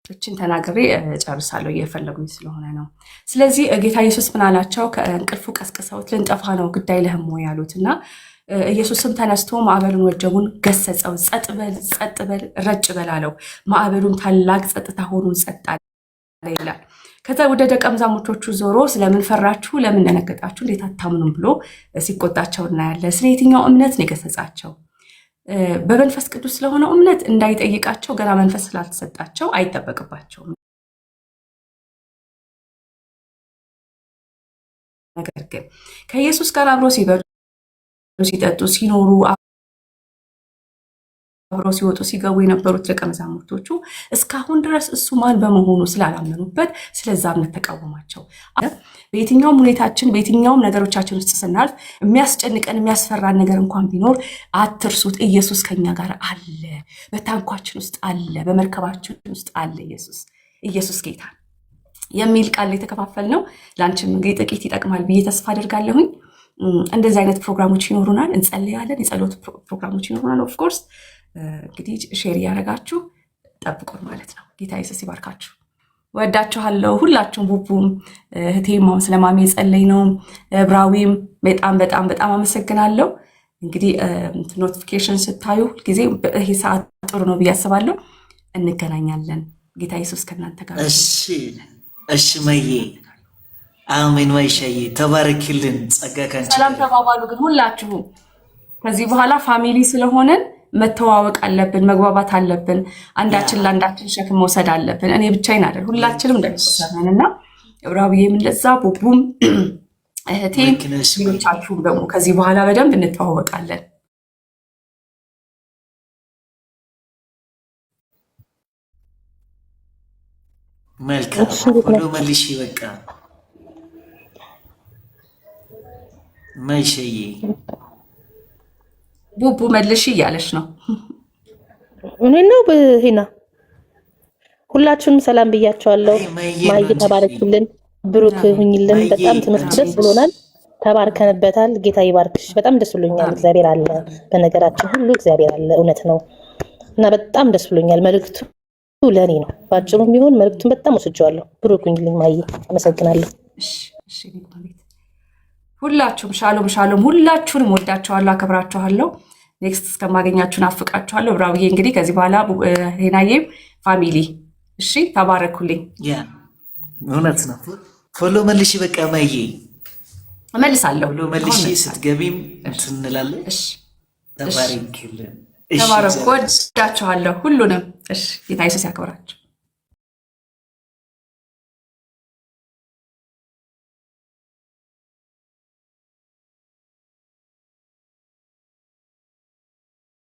እችን ተናግሬ ጨርሳለሁ እየፈለጉኝ ስለሆነ ነው። ስለዚህ ጌታ ኢየሱስ ምን አላቸው? ከእንቅልፉ ቀስቅሰውት ልንጠፋ ነው ግድ አይልህም ወይ ያሉትና ኢየሱስም ተነስቶ ማዕበሉን ወጀቡን ገሰጸው። ጸጥ በል ረጭ በል አለው። ማዕበሉም ታላቅ ጸጥታ ሆኖ ጸጥ አለ ይላል። ከዛ ወደ ደቀ መዛሙርቶቹ ዞሮ ስለምን ፈራችሁ? ለምን ደነገጣችሁ? እንዴት አታምኑም ብሎ ሲቆጣቸው እናያለን። ስለ የትኛው እምነት ነው የገሰጻቸው? በመንፈስ ቅዱስ ስለሆነው እምነት እንዳይጠይቃቸው ገና መንፈስ ስላልተሰጣቸው አይጠበቅባቸውም። ነገር ግን ከኢየሱስ ጋር አብሮ ሲበሉ ሲጠጡ ሲኖሩ አብረው ሲወጡ ሲገቡ የነበሩት ደቀ መዛሙርቶቹ እስካሁን ድረስ እሱ ማን በመሆኑ ስላላመኑበት ስለዛ እምነት ተቃወማቸው። በየትኛውም ሁኔታችን በየትኛውም ነገሮቻችን ውስጥ ስናልፍ የሚያስጨንቀን የሚያስፈራን ነገር እንኳን ቢኖር አትርሱት፣ ኢየሱስ ከኛ ጋር አለ፣ በታንኳችን ውስጥ አለ፣ በመርከባችን ውስጥ አለ። ኢየሱስ ጌታ የሚል ቃል የተከፋፈል ነው። ላንቺም እንግዲህ ጥቂት ይጠቅማል ብዬ ተስፋ አደርጋለሁኝ። እንደዚህ አይነት ፕሮግራሞች ይኖሩናል፣ እንጸልያለን። የጸሎት ፕሮግራሞች ይኖሩናል። ኦፍኮርስ እንግዲህ ሼር እያደረጋችሁ ጠብቁን ማለት ነው። ጌታ ኢየሱስ ይባርካችሁ። ወዳችኋለሁ ሁላችሁም። ቡቡም እህቴም ስለማሚ የጸለይ ነው። ብራዊም በጣም አመሰግናለሁ። እንግዲህ ኖቲፊኬሽን ስታዩ ጊዜ ይሄ ሰዓት ጥሩ ነው ብዬ አስባለሁ። እንገናኛለን። ጌታ ኢየሱስ ከእናንተ ጋር። እሺ መዬ አሜን። ወይሻዬ ተባረክልን። ጸጋ ካንቺ። ሰላም ተባባሉ ግን ሁላችሁም። ከዚህ በኋላ ፋሚሊ ስለሆነን መተዋወቅ አለብን፣ መግባባት አለብን። አንዳችን ለአንዳችን ሸክም መውሰድ አለብን። እኔ ብቻዬን አይደል፣ ሁላችንም እንደሚሰማን እና ዕብራዊዬም እንደዛ ቡቡም እህቴ ሌሎቻችሁም ደግሞ ከዚህ በኋላ በደንብ እንተዋወቃለን። መልካም ሁሉ መልሽ በቃ መይሸዬ ቡቡ መልሽ እያለች ነው። እኔ ነው በሄና ሁላችሁንም ሰላም ብያቸዋለሁ። ማይ ተባረክልን፣ ብሩክ ሁኝልን። በጣም ትምህርት ደስ ብሎናል፣ ተባርከንበታል። ጌታ ይባርክሽ። በጣም ደስ ብሎኛል። እግዚአብሔር አለ፣ በነገራችን ሁሉ እግዚአብሔር አለ፣ እውነት ነው እና በጣም ደስ ብሎኛል። መልእክቱ ለእኔ ነው፣ ባጭሩም ቢሆን መልእክቱን በጣም ወስጄዋለሁ። ብሩክ ሁኝልኝ ማይ፣ አመሰግናለሁ። ሁላችሁም ሻሎም ሻሎም፣ ሁላችሁንም ወዳችኋለሁ፣ አከብራችኋለሁ። ኔክስት እስከማገኛችሁ ናፍቃችኋለሁ። ዕብራዊዬ እንግዲህ ከዚህ በኋላ ሄናዬም ፋሚሊ እሺ፣ ተባረኩልኝ። እውነት ነው። ፎሎ መልሽ በቃ ማዬ፣ እመልሳለሁ። ፎሎ መልሽ፣ ስትገቢም እንትን እንላለን። እሺ፣ ተባረኩልኝ። ተባረኩ፣ ወዳችኋለሁ ሁሉንም። እሺ፣ ጌታ ኢየሱስ ያክብራችሁ።